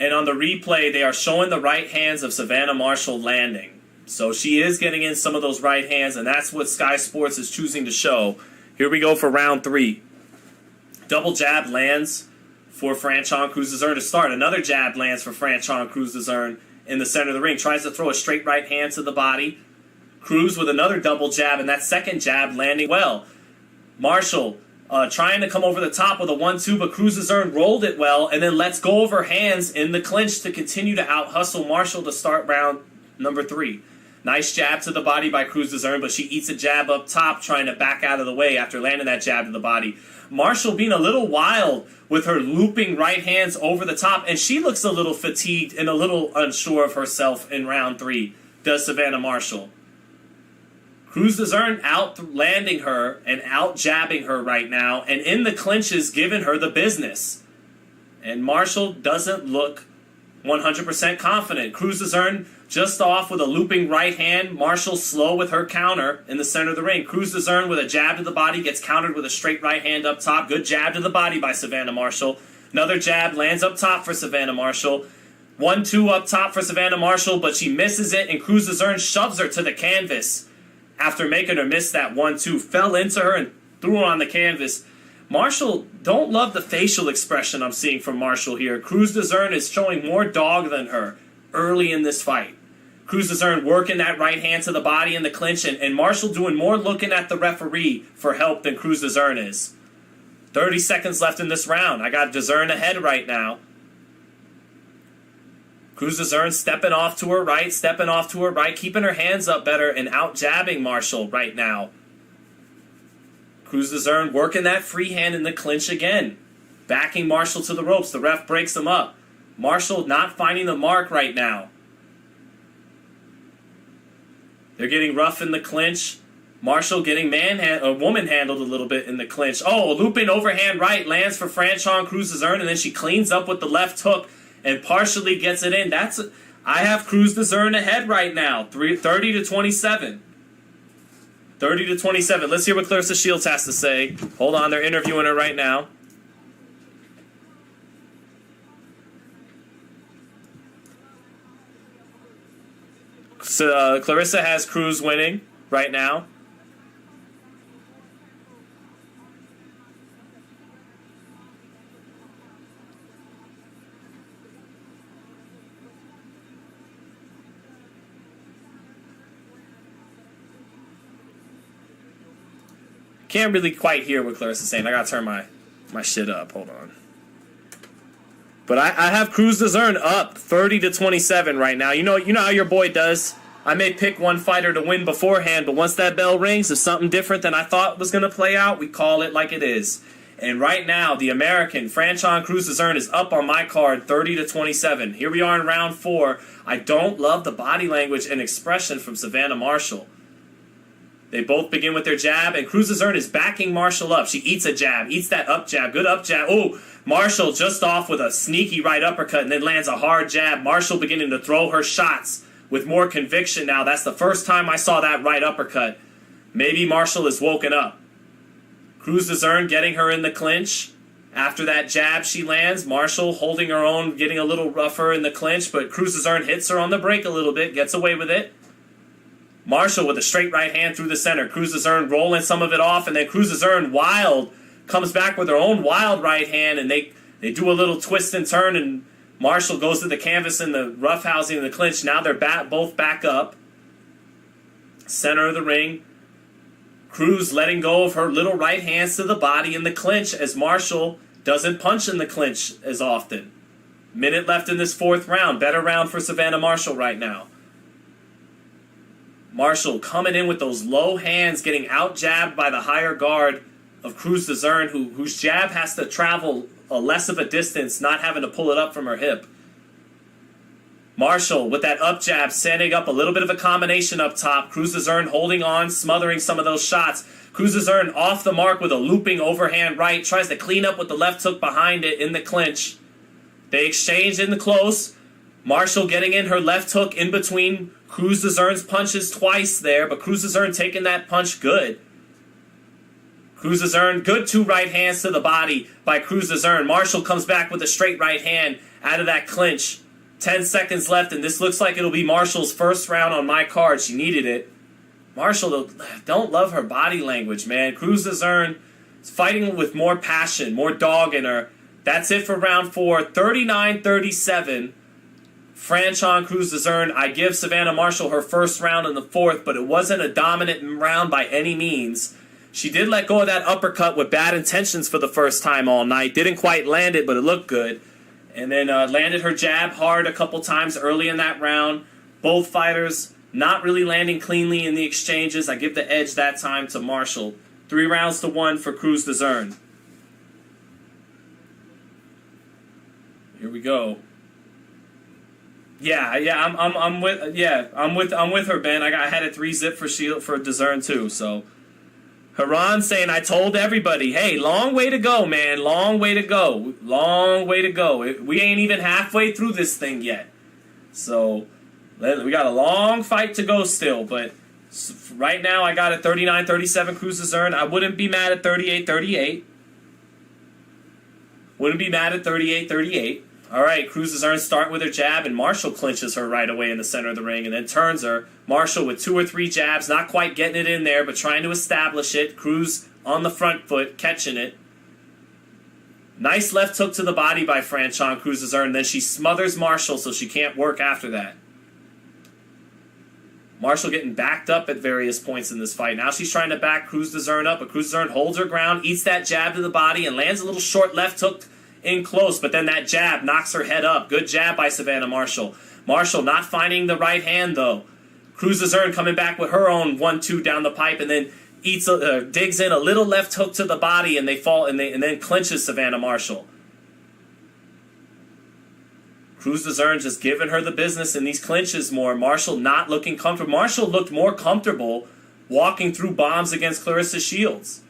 And on the replay, they are showing the right hands of Savannah Marshall landing. So she is getting in some of those right hands, and that's what Sky Sports is choosing to show. Here we go for round 3. Double jab lands for Franchon Crews-Dezurn to start. Another jab lands for Franchon Crews-Dezurn in the center of the ring. Tries to throw a straight right hand to the body. Cruz with another double jab, and that second jab landing well. Marshall trying to come over the top with a 1-2, but Crews-Dezurn rolled it well, and then lets go of her hands in the clinch to continue to out-hustle Marshall to start round number 3. Nice jab to the body by Crews-Dezurn, but she eats a jab up top, trying to back out of the way after landing that jab to the body. Marshall being a little wild with her looping right hands over the top, and she looks a little fatigued and a little unsure of herself in round 3, does Savannah Marshall. Crews-Dezurn out-landing her and out-jabbing her right now, and in the clinches giving her the business. And Marshall doesn't look 100% confident. Crews-Dezurn just off with a looping right hand. Marshall slow with her counter in the center of the ring. Crews-Dezurn with a jab to the body gets countered with a straight right hand up top. Good jab to the body by Savannah Marshall. Another jab lands up top for Savannah Marshall. 1-2 up top for Savannah Marshall, but she misses it, and Crews-Dezurn shoves her to the canvas after making her miss that 1-2. Fell into her and threw her on the canvas. Marshall, don't love the facial expression I'm seeing from Marshall here. Crews-Dezurn is showing more dog than her early in this fight. Crews-Dezurn working that right hand to the body in the clinch, and Marshall doing more looking at the referee for help than Crews-Dezurn is. 30 seconds left in this round. I got Dezurn ahead right now. Crews-Dezurn stepping off to her right, keeping her hands up better and out-jabbing Marshall right now. Crews-Dezurn working that free hand in the clinch again. Backing Marshall to the ropes. The ref breaks him up. Marshall not finding the mark right now. They're getting rough in the clinch. Marshall getting woman handled a little bit in the clinch. Oh, a looping overhand right lands for Franchon Crews-Dezurn, and then she cleans up with the left hook and partially gets it in. I have Crews-Dezurn ahead right now, 30-27. 30-27. Let's hear what Clarissa Shields has to say. Hold on, they're interviewing her right now. So Clarissa has Cruz winning right now. Can't really quite hear what Clarissa's saying. I gotta turn my shit up. Hold on. But I have Crews-Dezurn up 30-27 right now. You know how your boy does. I may pick one fighter to win beforehand, but once that bell rings, if something different than I thought was going to play out, we call it like it is. And right now, the American, Franchon Crews-Dezurn, is up on my card 30-27. Here we are in round 4. I don't love the body language and expression from Savannah Marshall. They both begin with their jab, and Crews-Dezurn is backing Marshall up. She eats a jab, eats that up jab, good up jab. Oh, Marshall just off with a sneaky right uppercut and then lands a hard jab. Marshall beginning to throw her shots with more conviction now. That's the first time I saw that right uppercut. Maybe Marshall is woken up. Crews-Dezurn getting her in the clinch. After that jab she lands, Marshall holding her own, getting a little rougher in the clinch, but Crews-Dezurn hits her on the break a little bit, gets away with it. Marshall with a straight right hand through the center. Crews-Dezurn rolling some of it off, and then Crews-Dezurn wild comes back with her own wild right hand, and they do a little twist and turn, and Marshall goes to the canvas in the roughhousing in the clinch. Now they're both back up. Center of the ring. Cruz letting go of her little right hands to the body in the clinch as Marshall doesn't punch in the clinch as often. Minute left in this 4th round. Better round for Savannah Marshall right now. Marshall coming in with those low hands, getting out-jabbed by the higher guard of Crews-Dezurn, whose jab has to travel less of a distance, not having to pull it up from her hip. Marshall with that up jab, setting up a little bit of a combination up top. Crews-Dezurn holding on, smothering some of those shots. Crews-Dezurn off the mark with a looping overhand right, tries to clean up with the left hook behind it in the clinch. They exchange in the close. Marshall getting in her left hook in between Crews-Dezurn's punches twice there, but Crews-Dezurn taking that punch good. Crews-Dezurn, good 2 right hands to the body by Crews-Dezurn. Marshall comes back with a straight right hand out of that clinch. 10 seconds left, and this looks like it'll be Marshall's first round on my card. She needed it. Marshall, don't love her body language, man. Crews-Dezurn is fighting with more passion, more dog in her. That's it for round 4. 39-37. Franchon Crews-Dezurn. I give Savannah Marshall her first round in the 4th, but it wasn't a dominant round by any means. She did let go of that uppercut with bad intentions for the first time all night. Didn't quite land it, but it looked good. And then landed her jab hard a couple times early in that round. Both fighters not really landing cleanly in the exchanges. I give the edge that time to Marshall. 3-1 for Crews-Dezurn. Here we go. I'm with her, Ben. I had a 3-zip for Dezurn too. So Haran saying, I told everybody, hey, long way to go, man. Long way to go. Long way to go. We ain't even halfway through this thing yet. So we got a long fight to go still. But right now I got a 39-37 Crews-Dezurn. I wouldn't be mad at 38-38. Wouldn't be mad at 38-38. All right, Crews-Dezurn start with her jab, and Marshall clinches her right away in the center of the ring and then turns her. Marshall with 2 or 3 jabs, not quite getting it in there, but trying to establish it. Cruz on the front foot, catching it. Nice left hook to the body by Franchon Crews-Dezurn. Then she smothers Marshall so she can't work after that. Marshall getting backed up at various points in this fight. Now she's trying to back Crews-Dezurn up, but Crews-Dezurn holds her ground, eats that jab to the body, and lands a little short left hook in close, but then that jab knocks her head up. Good jab by Savannah Marshall. Marshall not finding the right hand, though. Crews-Dezurn coming back with her own 1-2 down the pipe, and then digs in a little left hook to the body, and they fall, and then clinches Savannah Marshall. Crews-Dezurn just giving her the business in these clinches more. Marshall not looking comfortable. Marshall looked more comfortable walking through bombs against Clarissa Shields.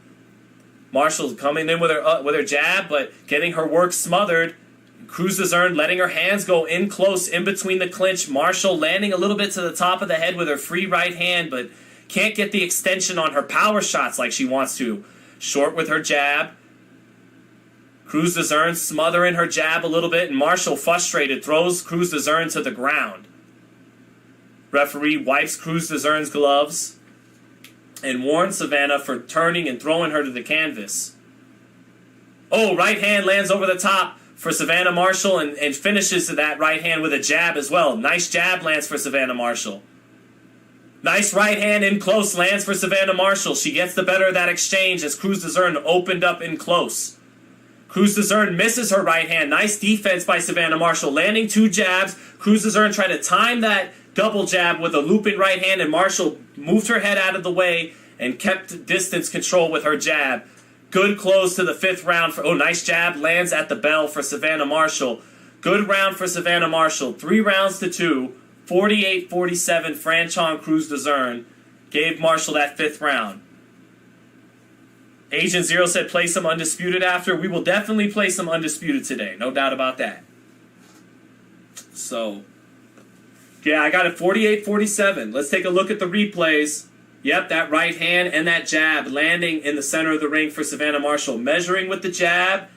Marshall coming in with her jab, but getting her work smothered. Crews-Dezurn letting her hands go in close in between the clinch. Marshall landing a little bit to the top of the head with her free right hand, but can't get the extension on her power shots like she wants to. Short with her jab. Crews-Dezurn smothering her jab a little bit, and Marshall, frustrated, throws Crews-Dezurn to the ground. Referee wipes Crews-Dezurn's gloves and warns Savannah for turning and throwing her to the canvas. Oh, right hand lands over the top for Savannah Marshall and finishes that right hand with a jab as well. Nice jab lands for Savannah Marshall. Nice right hand in close lands for Savannah Marshall. She gets the better of that exchange as Crews-Dezurn opened up in close. Crews-Dezurn misses her right hand. Nice defense by Savannah Marshall. Landing 2 jabs. Crews-Dezurn trying to time that double jab with a looping right hand, and Marshall moved her head out of the way and kept distance control with her jab. Good close to the 5th round. Nice jab. Lands at the bell for Savannah Marshall. Good round for Savannah Marshall. 3 rounds to 2. 48-47, Franchon Crews-Dezurn gave Marshall that 5th round. Agent Zero said play some Undisputed after. We will definitely play some Undisputed today. No doubt about that. So, yeah, I got it 48-47. Let's take a look at the replays. Yep, that right hand and that jab landing in the center of the ring for Savannah Marshall. Measuring with the jab.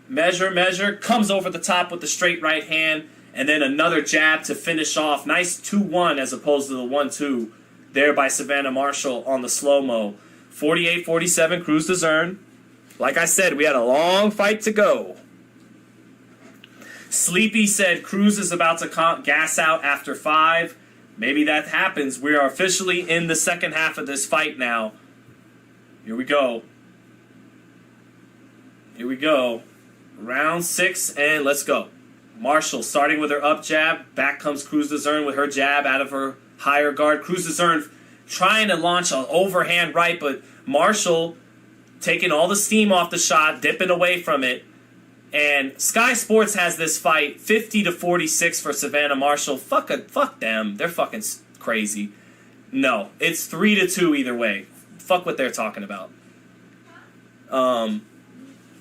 Measure. Comes over the top with the straight right hand. And then another jab to finish off. Nice 2-1 as opposed to the 1-2 there by Savannah Marshall on the slow-mo. 48-47, Crews-Dezurn. Like I said, we had a long fight to go. Sleepy said Cruz is about to gas out after 5. Maybe that happens. We are officially in the second half of this fight now. Here we go. Round 6, and let's go. Marshall starting with her up jab. Back comes Crews-Dezurn with her jab out of her higher guard. Crews-Dezurn trying to launch an overhand right, but Marshall taking all the steam off the shot, dipping away from it. And Sky Sports has this fight 50-46 for Savannah Marshall. Fuck them. They're fucking crazy. No, it's 3-2 either way. Fuck what they're talking about. All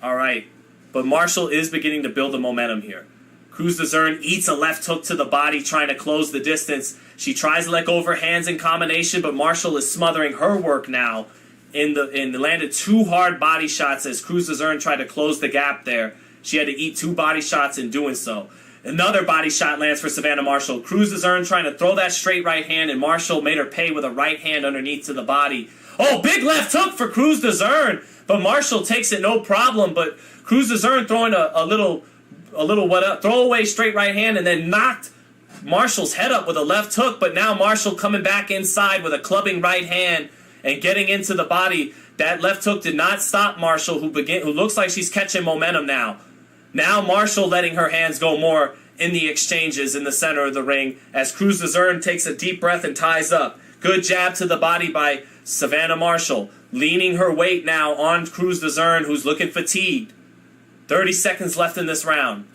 right. But Marshall is beginning to build the momentum here. Crews-Dezurn eats a left hook to the body, trying to close the distance. She tries to let go of her hands in combination, but Marshall is smothering her work now. Landed 2 hard body shots as Crews-Dezurn tried to close the gap there. She had to eat 2 body shots in doing so. Another body shot lands for Savannah Marshall. Crews-Dezurn trying to throw that straight right hand, and Marshall made her pay with a right hand underneath to the body. Oh, big left hook for Crews-Dezurn, but Marshall takes it no problem. But Crews-Dezurn throwing a little throwaway straight right hand, and then knocked Marshall's head up with a left hook. But now Marshall coming back inside with a clubbing right hand and getting into the body. That left hook did not stop Marshall, who looks like she's catching momentum now. Now Marshall letting her hands go more in the exchanges in the center of the ring as Crews-Dezurn takes a deep breath and ties up. Good jab to the body by Savannah Marshall. Leaning her weight now on Crews-Dezurn, who's looking fatigued. 30 seconds left in this round.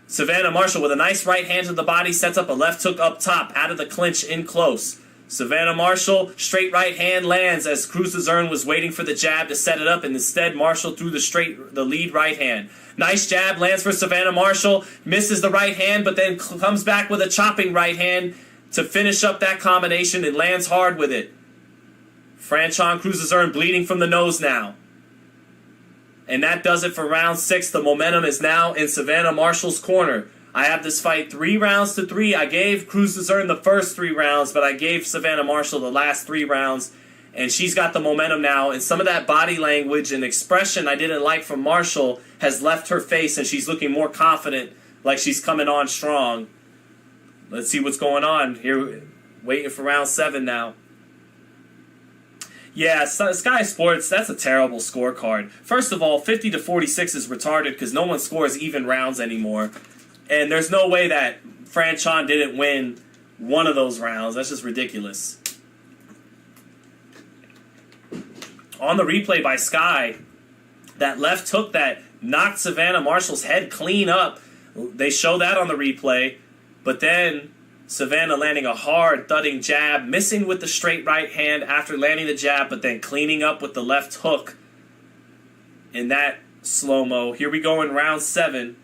Savannah Marshall with a nice right hand to the body sets up a left hook up top out of the clinch in close. Savannah Marshall, straight right hand lands as Crews-Dezurn was waiting for the jab to set it up, and instead Marshall threw the lead right hand. Nice jab lands for Savannah Marshall, misses the right hand, but then comes back with a chopping right hand to finish up that combination and lands hard with it. Franchon Crews-Dezurn bleeding from the nose now. And that does it for round 6. The momentum is now in Savannah Marshall's corner. I have this fight 3 rounds to 3. I gave Crews-Dezurn the first 3 rounds, but I gave Savannah Marshall the last 3 rounds. And she's got the momentum now. And some of that body language and expression I didn't like from Marshall has left her face, and she's looking more confident, like she's coming on strong. Let's see what's going on here. Waiting for round 7 now. Yeah, Sky Sports, that's a terrible scorecard. First of all, 50-46 is retarded because no one scores even rounds anymore. And there's no way that Franchon didn't win one of those rounds. That's just ridiculous. On the replay by Sky, that left hook that knocked Savannah Marshall's head clean up, they show that on the replay. But then Savannah landing a hard, thudding jab, missing with the straight right hand after landing the jab, but then cleaning up with the left hook in that slow-mo. Here we go in round 7.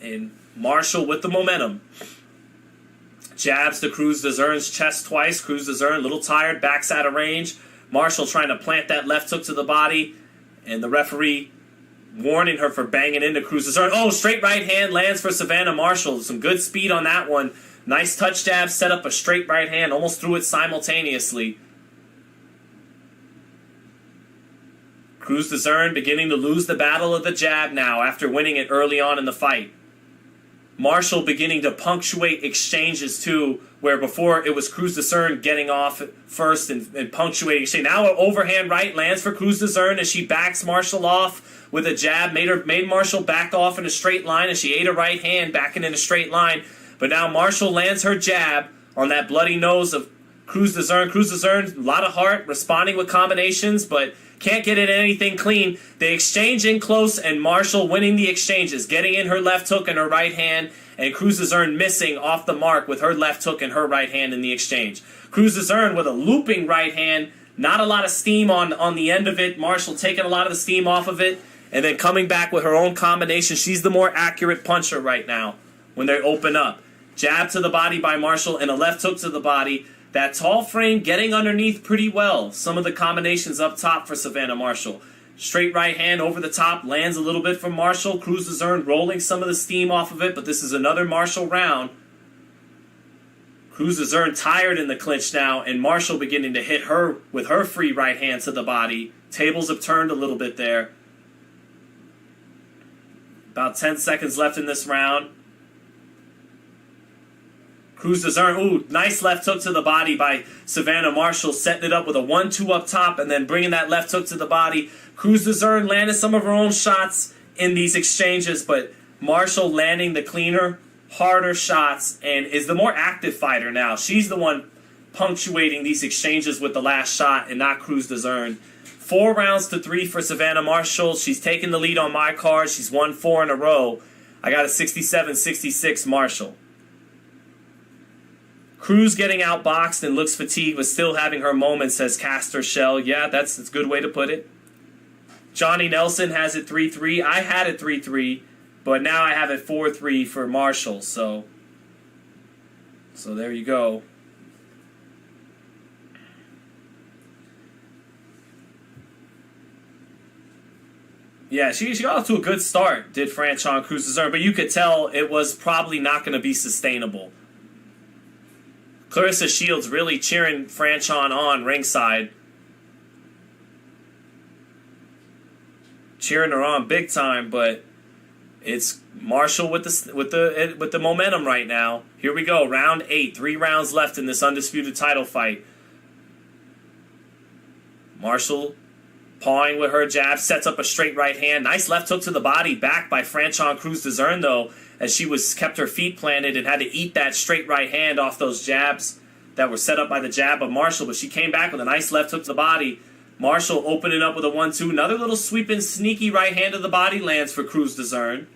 And Marshall with the momentum. Jabs to Crews-Dezurn's chest twice. Crews-Dezurn a little tired, backs out of range. Marshall trying to plant that left hook to the body. And the referee warning her for banging into Crews-Dezurn. Oh, straight right hand lands for Savannah Marshall. Some good speed on that one. Nice touch jab, set up a straight right hand. Almost threw it simultaneously. Crews-Dezurn beginning to lose the battle of the jab now after winning it early on in the fight. Marshall beginning to punctuate exchanges too, where before it was Crews-Dezurn getting off first and punctuating exchange. Now an overhand right lands for Crews-Dezurn as she backs Marshall off with a jab, made Marshall back off in a straight line as she ate a right hand backing in a straight line. But now Marshall lands her jab on that bloody nose of Crews-Dezurn. Crews-Dezurn, a lot of heart, responding with combinations, but can't get it anything clean. They exchange in close, and Marshall winning the exchanges, getting in her left hook and her right hand, and Crews-Dezurn missing off the mark with her left hook and her right hand in the exchange. Crews-Dezurn with a looping right hand, not a lot of steam on the end of it. Marshall taking a lot of the steam off of it, and then coming back with her own combination. She's the more accurate puncher right now when they open up. Jab to the body by Marshall and a left hook to the body. That tall frame getting underneath pretty well. Some of the combinations up top for Savannah Marshall. Straight right hand over the top, lands a little bit from Marshall. Crews-Dezurn rolling some of the steam off of it, but this is another Marshall round. Crews-Dezurn tired in the clinch now, and Marshall beginning to hit her with her free right hand to the body. Tables have turned a little bit there. About 10 seconds left in this round. Crews-Dezurn, ooh, nice left hook to the body by Savannah Marshall, setting it up with a 1-2 up top and then bringing that left hook to the body. Crews-Dezurn landed some of her own shots in these exchanges, but Marshall landing the cleaner, harder shots and is the more active fighter now. She's the one punctuating these exchanges with the last shot and not Crews-Dezurn. 4 rounds to 3 for Savannah Marshall. She's taken the lead on my card. She's won 4 in a row. I got a 67-66 Marshall. Cruz getting outboxed and looks fatigued, but still having her moments, says Castor Shell. Yeah, that's a good way to put it. Johnny Nelson has it 3-3. I had it 3-3, but now I have it 4-3 for Marshall. So there you go. Yeah, she got off to a good start, did Franchon Crews-Dezurn, but you could tell it was probably not going to be sustainable. Clarissa Shields really cheering Franchon on ringside. Cheering her on big time, but it's Marshall with the momentum right now. Here we go, round 8. 3 rounds left in this undisputed title fight. Marshall pawing with her jab, sets up a straight right hand. Nice left hook to the body, backed by Franchon Crews-Dezurn though, as she kept her feet planted and had to eat that straight right hand off those jabs that were set up by the jab of Marshall. But she came back with a nice left hook to the body. Marshall opening up with a 1-2. Another little sweeping, sneaky right hand to the body lands for Crews-Dezurn.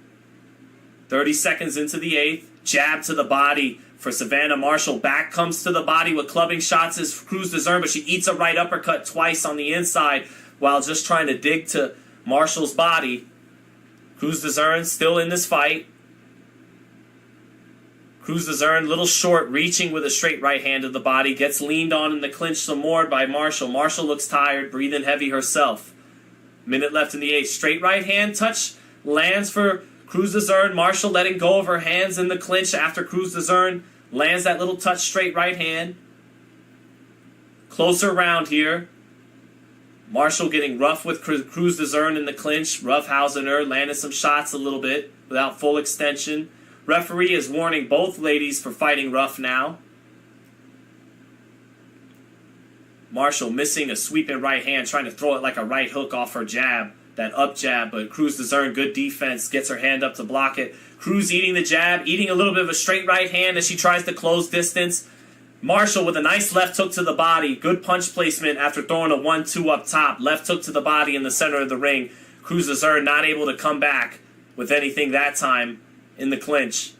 30 seconds into the 8th. Jab to the body for Savannah Marshall. Back comes to the body with clubbing shots as Crews-Dezurn, but she eats a right uppercut twice on the inside while just trying to dig to Marshall's body. Crews-Dezurn still in this fight. Crews-Dezurn, little short, reaching with a straight right hand to the body. Gets leaned on in the clinch some more by Marshall. Marshall looks tired, breathing heavy herself. Minute left in the 8th. Straight right hand touch lands for Crews-Dezurn. Marshall letting go of her hands in the clinch after Crews-Dezurn lands that little touch straight right hand. Closer round here. Marshall getting rough with Crews-Dezurn in the clinch. Roughhousing her, landing some shots a little bit without full extension. Referee is warning both ladies for fighting rough now. Marshall missing a sweeping right hand, trying to throw it like a right hook off her jab, that up jab, but Crews-Dezurn, good defense, gets her hand up to block it. Cruz eating the jab, eating a little bit of a straight right hand as she tries to close distance. Marshall with a nice left hook to the body, good punch placement after throwing a 1-2 up top. Left hook to the body in the center of the ring. Crews-Dezurn not able to come back with anything that time in the clinch.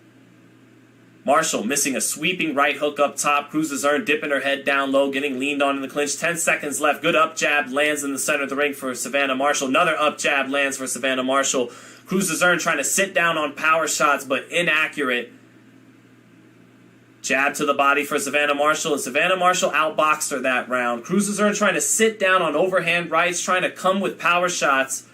Marshall missing a sweeping right hook up top. Crews-Dezurn dipping her head down low, getting leaned on in the clinch. 10 seconds left. Good up jab lands in the center of the ring for Savannah Marshall. Another up jab lands for Savannah Marshall. Crews-Dezurn trying to sit down on power shots, but inaccurate. Jab to the body for Savannah Marshall, and Savannah Marshall outboxed her that round. Crews-Dezurn trying to sit down on overhand rights, trying to come with power shots,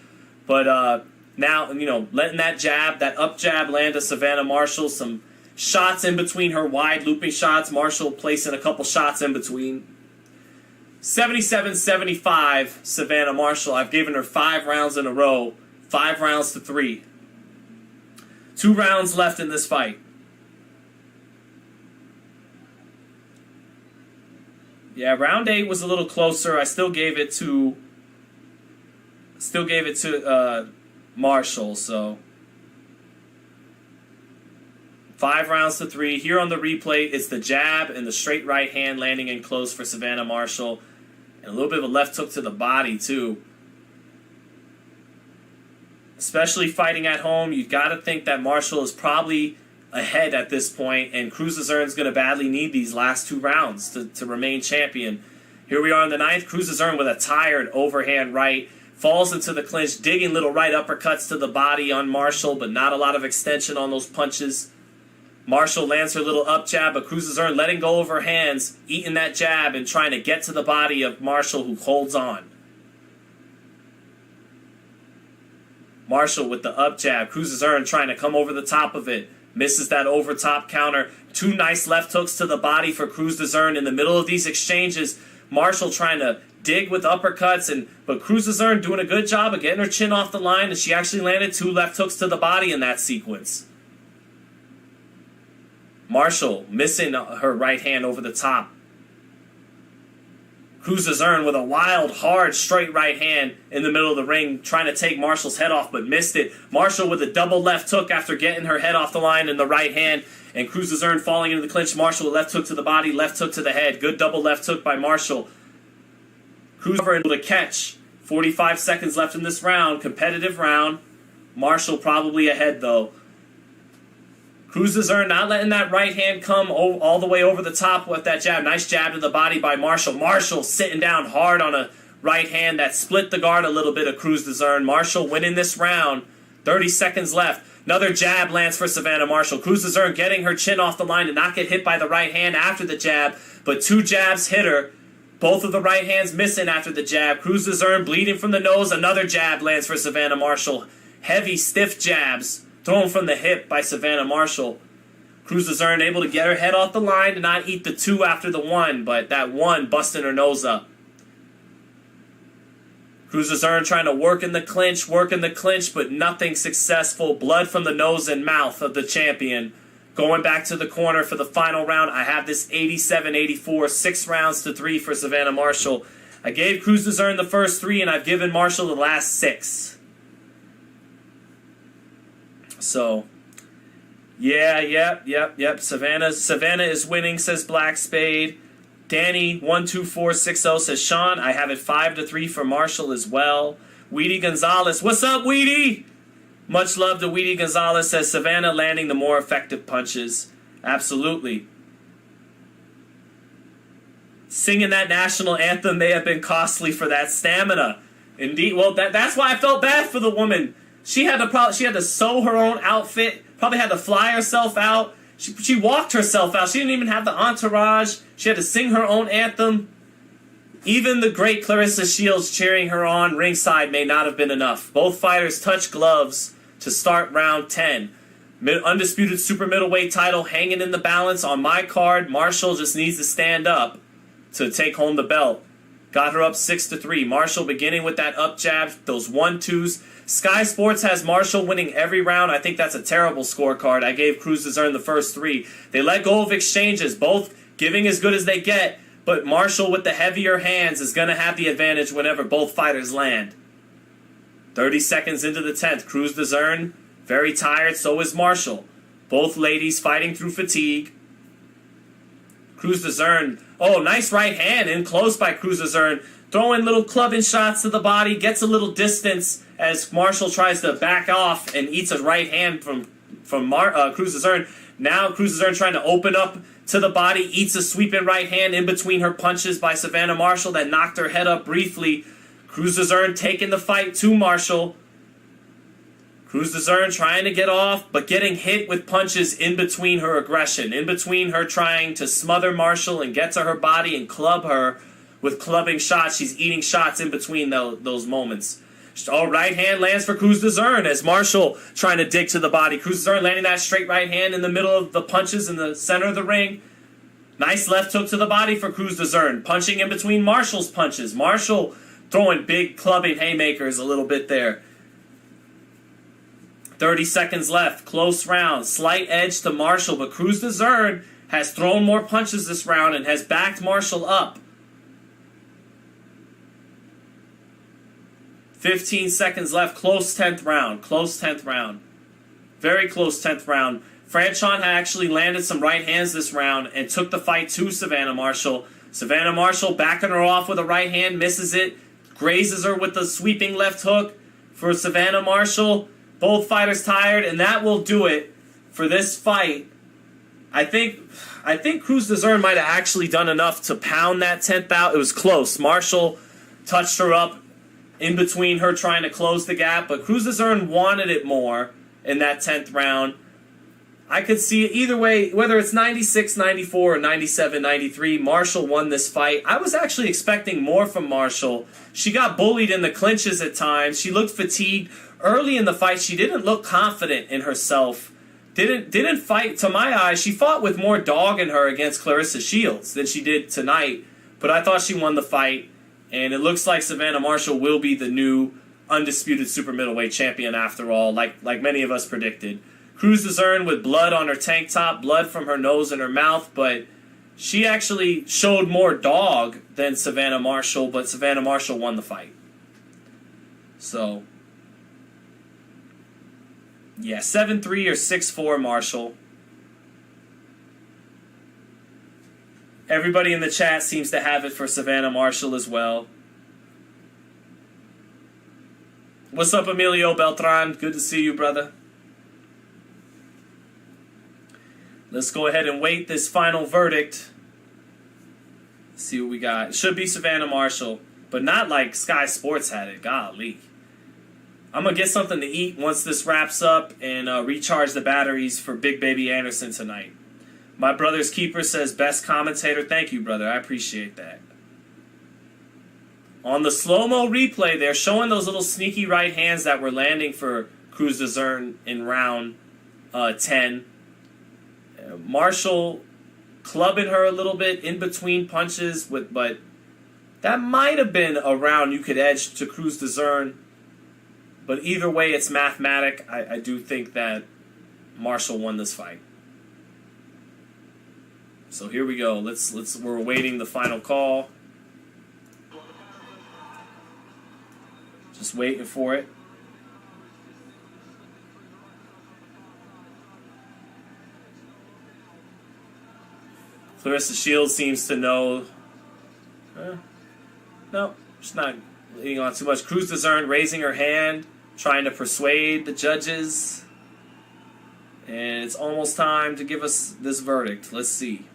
but now, letting that jab, that up jab land to Savannah Marshall. Some shots in between her wide looping shots. Marshall placing a couple shots in between. 77-75, Savannah Marshall. I've given her 5 rounds in a row. 5 rounds to 3. 2 rounds left in this fight. Yeah, round 8 was a little closer. I still gave it to Marshall, so 5 rounds to 3. Here on the replay, it's the jab and the straight right hand landing in close for Savannah Marshall. And a little bit of a left hook to the body, too. Especially fighting at home, you've got to think that Marshall is probably ahead at this point, and Crews-Dezurn is going to badly need these last 2 rounds to remain champion. Here we are in the 9th. Crews-Dezurn with a tired overhand right. Falls into the clinch, digging little right uppercuts to the body on Marshall, but not a lot of extension on those punches. Marshall lands her little up jab, but Crews-Dezurn letting go of her hands, eating that jab and trying to get to the body of Marshall, who holds on. Marshall with the up jab. Crews-Dezurn trying to come over the top of it. Misses that over top counter. 2 nice left hooks to the body for Crews-Dezurn in the middle of these exchanges. Marshall trying to dig with uppercuts, but Crews-Dezurn doing a good job of getting her chin off the line, and she actually landed 2 left hooks to the body in that sequence. Marshall missing her right hand over the top. Crews-Dezurn with a wild, hard, straight right hand in the middle of the ring, trying to take Marshall's head off, but missed it. Marshall with a double left hook after getting her head off the line in the right hand, and Crews-Dezurn falling into the clinch. Marshall with left hook to the body, left hook to the head. Good double left hook by Marshall. Crews-Dezurn able to catch. 45 seconds left in this round. Competitive round. Marshall probably ahead, though. Crews-Dezurn not letting that right hand come all the way over the top with that jab. Nice jab to the body by Marshall. Marshall sitting down hard on a right hand that split the guard a little bit of Crews-Dezurn. Marshall winning this round. 30 seconds left. Another jab lands for Savannah Marshall. Crews-Dezurn getting her chin off the line to not get hit by the right hand after the jab, but 2 jabs hit her. Both of the right hands missing after the jab. Crews-Dezurn bleeding from the nose. Another jab lands for Savannah Marshall. Heavy, stiff jabs thrown from the hip by Savannah Marshall. Crews-Dezurn able to get her head off the line to not eat the 2 after the 1, but that 1 busting her nose up. Crews-Dezurn trying to work in the clinch, but nothing successful. Blood from the nose and mouth of the champion. Going back to the corner for the final round. I have this 87-84, 6 rounds to 3 for Savannah Marshall. I gave Crews-Dezurn the first 3, and I've given Marshall the last 6. So, yep. Savannah is winning, says Black Spade. Danny 12460 says Sean, I have it 5-3 for Marshall as well. Weedy Gonzalez, what's up, Weedy? Much love to Weedy Gonzalez, says Savannah landing the more effective punches. Absolutely. Singing that national anthem may have been costly for that stamina. Indeed, well, that's why I felt bad for the woman. She had to sew her own outfit, probably had to fly herself out. She walked herself out. She didn't even have the entourage. She had to sing her own anthem. Even the great Clarissa Shields cheering her on ringside may not have been enough. Both fighters touch gloves to start round 10. Undisputed super middleweight title hanging in the balance on my card. Marshall just needs to stand up to take home the belt. Got her up 6-3. Marshall beginning with that up jab, those 1-2s. Sky Sports has Marshall winning every round. I think that's a terrible scorecard. I gave Crews-Dezurn the first 3. They let go of exchanges, both giving as good as they get, but Marshall with the heavier hands is going to have the advantage whenever both fighters land. 30 seconds into the 10th. Crews-Dezurn, very tired, so is Marshall. Both ladies fighting through fatigue. Crews-Dezurn, oh, nice right hand in close by Crews-Dezurn. Throwing little clubbing shots to the body, gets a little distance as Marshall tries to back off and eats a right hand from Crews-Dezurn. Now Crews-Dezurn trying to open up to the body, eats a sweeping right hand in between her punches by Savannah Marshall that knocked her head up briefly. Crews-Dezurn taking the fight to Marshall. Crews-Dezurn trying to get off, but getting hit with punches in between her aggression, in between her trying to smother Marshall and get to her body and club her with clubbing shots. She's eating shots in between those moments. Oh, right hand lands for Crews-Dezurn as Marshall trying to dig to the body. Crews-Dezurn landing that straight right hand in the middle of the punches in the center of the ring. Nice left hook to the body for Crews-Dezurn, punching in between Marshall's punches. Marshall throwing big clubbing haymakers a little bit there. 30 seconds left. Close round. Slight edge to Marshall, but Crews-Dezurn has thrown more punches this round and has backed Marshall up. 15 seconds left. Close 10th round. Close 10th round. Very close 10th round. Franchon had actually landed some right hands this round and took the fight to Savannah Marshall. Savannah Marshall backing her off with a right hand, misses it, grazes her with the sweeping left hook for Savannah Marshall. Both fighters tired, and that will do it for this fight. I think Crews-Dezurn might have actually done enough to pound that 10th out. It was close. Marshall touched her up in between her trying to close the gap, but Crews-Dezurn wanted it more in that 10th round. I could see it either way, whether it's 96-94 or 97-93, Marshall won this fight. I was actually expecting more from Marshall. She got bullied in the clinches at times. She looked fatigued. Early in the fight, she didn't look confident in herself. Didn't fight, to my eyes, she fought with more dog in her against Claressa Shields than she did tonight. But I thought she won the fight, and it looks like Savannah Marshall will be the new undisputed super middleweight champion after all, like many of us predicted. Crews-Dezurn with blood on her tank top, blood from her nose and her mouth, but she actually showed more dog than Savannah Marshall, but Savannah Marshall won the fight. So, yeah, 7-3 or 6-4 Marshall. Everybody in the chat seems to have it for Savannah Marshall as well. What's up, Emilio Beltran? Good to see you, brother. Let's go ahead and wait this final verdict. See what we got. It should be Savannah Marshall, but not like Sky Sports had it. Golly. I'm going to get something to eat once this wraps up and recharge the batteries for Big Baby Anderson tonight. My brother's keeper says best commentator. Thank you, brother. I appreciate that. On the slow-mo replay, they're showing those little sneaky right hands that were landing for Crews-Dezurn in round 10. Marshall clubbing her a little bit in between punches, but that might have been a round you could edge to Crews-Dezurn. But either way, it's mathematic. I do think that Marshall won this fight. So here we go. We're awaiting the final call. Just waiting for it. Claressa Shields seems to know. No, she's not leading on too much. Crews-Dezurn raising her hand, trying to persuade the judges. And it's almost time to give us this verdict. Let's see.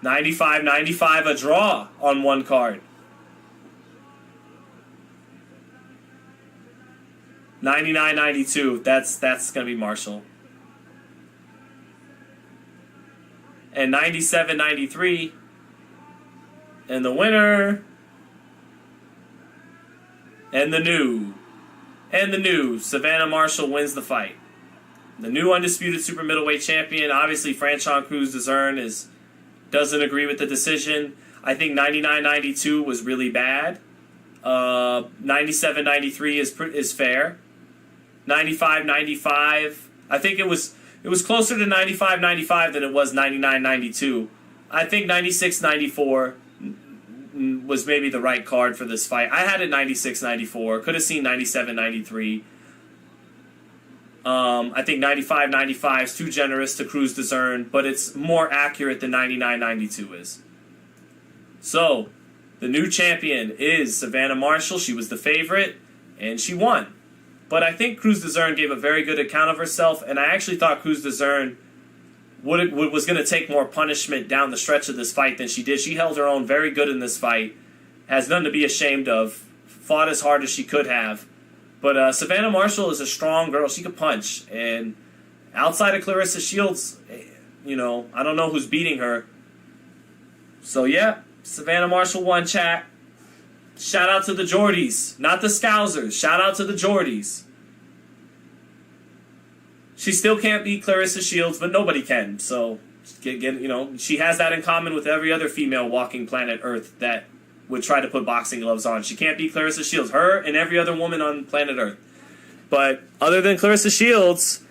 $95-95, a draw on one card. 99-92, that's going to be Marshall. And 97-93, and the winner, and the new Savannah Marshall wins the fight. The new undisputed super middleweight champion. Obviously, Franchon Crews-Dezurn doesn't agree with the decision. I think 99-92 was really bad. 97-93 is fair. 95-95, I think it was closer to 95-95 than it was 99-92. I think 96-94 was maybe the right card for this fight. I had it 96-94. Could have seen 97-93. I think 95-95 is too generous to Crews-Dezurn, but it's more accurate than 99-92 is. So, the new champion is Savannah Marshall. She was the favorite, and she won. But I think Crews-Dezurn gave a very good account of herself, and I actually thought Crews-Dezurn was going to take more punishment down the stretch of this fight than she did. She held her own very good in this fight, has nothing to be ashamed of, fought as hard as she could have. But Savannah Marshall is a strong girl. She could punch. And outside of Claressa Shields, I don't know who's beating her. So, yeah, Savannah Marshall won, chat. Shout out to the Geordies, not the Scousers. Shout out to the Geordies. She still can't beat Claressa Shields, but nobody can. So, she has that in common with every other female walking planet Earth that would try to put boxing gloves on. She can't beat Claressa Shields. Her and every other woman on planet Earth. But other than Clarissa Shields,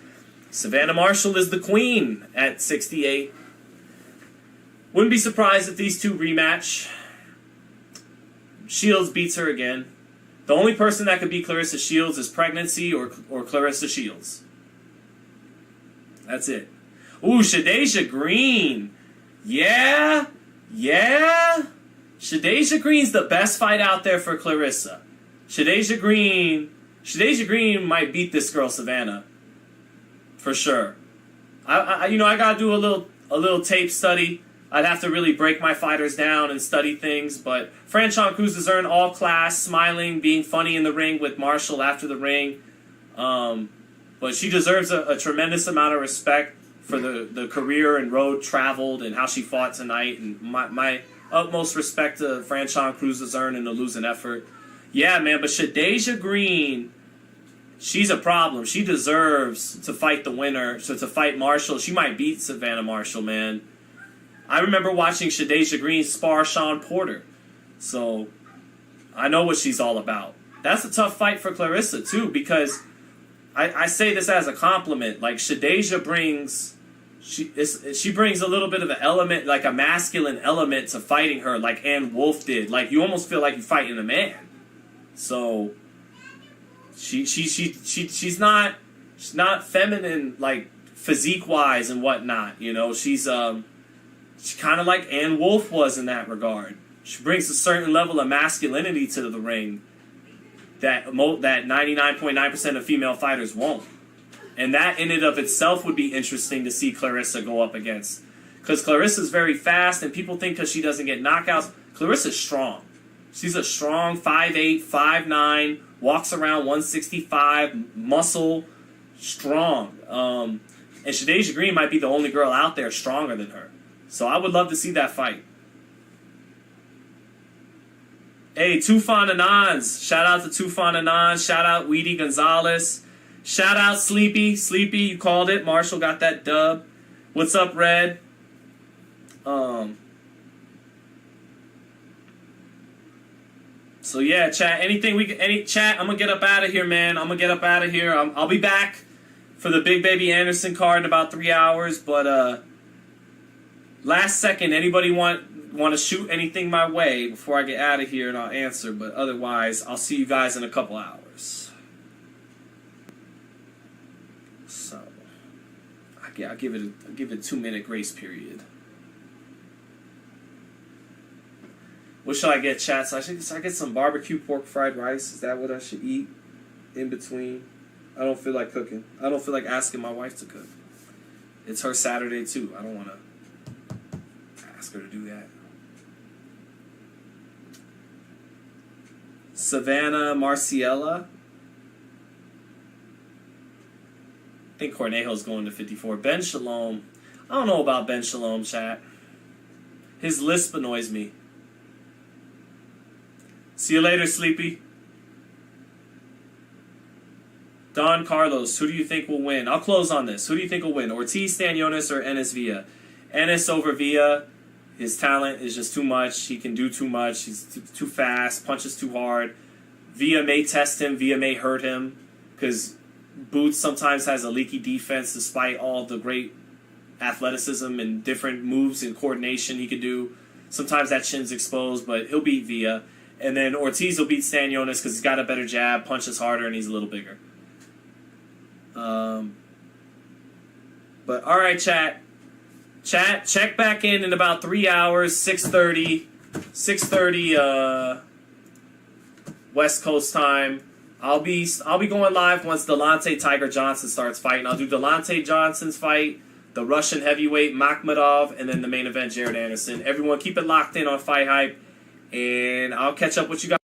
Savannah Marshall is the queen at 68. Wouldn't be surprised if these two rematch. Shields beats her again. The only person that could beat Clarissa Shields is pregnancy or Clarissa Shields. That's it. Ooh, Shadeja Green. Yeah. Shadeja Green's the best fight out there for Clarissa. Shadeja Green might beat this girl Savannah. For sure. I gotta do a little tape study. I'd have to really break my fighters down and study things, but Franchon Crews-Dezurn, all class, smiling, being funny in the ring with Marshall after the ring. But she deserves a tremendous amount of respect for the career and road traveled and how she fought tonight. And my utmost respect to Franchon Crews-Dezurn in the losing effort. Yeah, man, but Shadeja Green, she's a problem. She deserves to fight the winner, so to fight Marshall. She might beat Savannah Marshall, man. I remember watching Shadeja Green spar Sean Porter. So I know what she's all about. That's a tough fight for Clarissa, too, because I say this as a compliment. Like, Shadeja brings... She brings a little bit of an element, like a masculine element to fighting her, like Ann Wolfe did. Like, you almost feel like you're fighting a man. So she's not feminine, like, physique-wise and whatnot, you know. She's kind of like Ann Wolfe was in that regard. She brings a certain level of masculinity to the ring that 99.9% of female fighters won't. And that in and of itself would be interesting to see Clarissa go up against. Because Clarissa's very fast, and people think because she doesn't get knockouts, Clarissa's strong. She's a strong 5'8", 5'9", walks around 165, muscle, strong. And Shadeja Green might be the only girl out there stronger than her. So I would love to see that fight. Hey, Tufan Anons. Shout out to Tufan Anons. Shout out Weedy Gonzalez. Shout out Sleepy. Sleepy, you called it. Marshall got that dub. What's up, Red? So yeah, chat. Chat. I'm gonna get up out of here, man. I'm gonna get up out of here. I'll be back for the Big Baby Anderson card in about 3 hours. But last second, anybody want to shoot anything my way before I get out of here, and I'll answer. But otherwise, I'll see you guys in a couple hours. So I'll give it a 2-minute grace period. What should I get, chat? So I get some barbecue pork fried rice. Is that what I should eat in between? I don't feel like cooking. I don't feel like asking my wife to cook. It's her Saturday too. I don't want to ask her to do that. Savannah Marciella. I think Cornejo's going to 54. Ben Shalom. I don't know about Ben Shalom, chat. His lisp annoys me. See you later, Sleepy. Don Carlos, who do you think will win? I'll close on this. Who do you think will win? Ortiz, Stanionis, or Enes Villa? Enes over Villa. His talent is just too much. He can do too much. He's too fast, punches too hard. Villa may test him. Villa may hurt him because Boots sometimes has a leaky defense despite all the great athleticism and different moves and coordination he could do. Sometimes that chin's exposed, but he'll beat Villa. And then Ortiz will beat Stanionis because he's got a better jab, punches harder, and he's a little bigger. But all right, chat. Chat, check back in about 3 hours, 6:30 West Coast time. I'll be going live once Delonte Tiger Johnson starts fighting. I'll do Delonte Johnson's fight, the Russian heavyweight Makhmudov, and then the main event Jared Anderson. Everyone, keep it locked in on FightHype, and I'll catch up with you guys.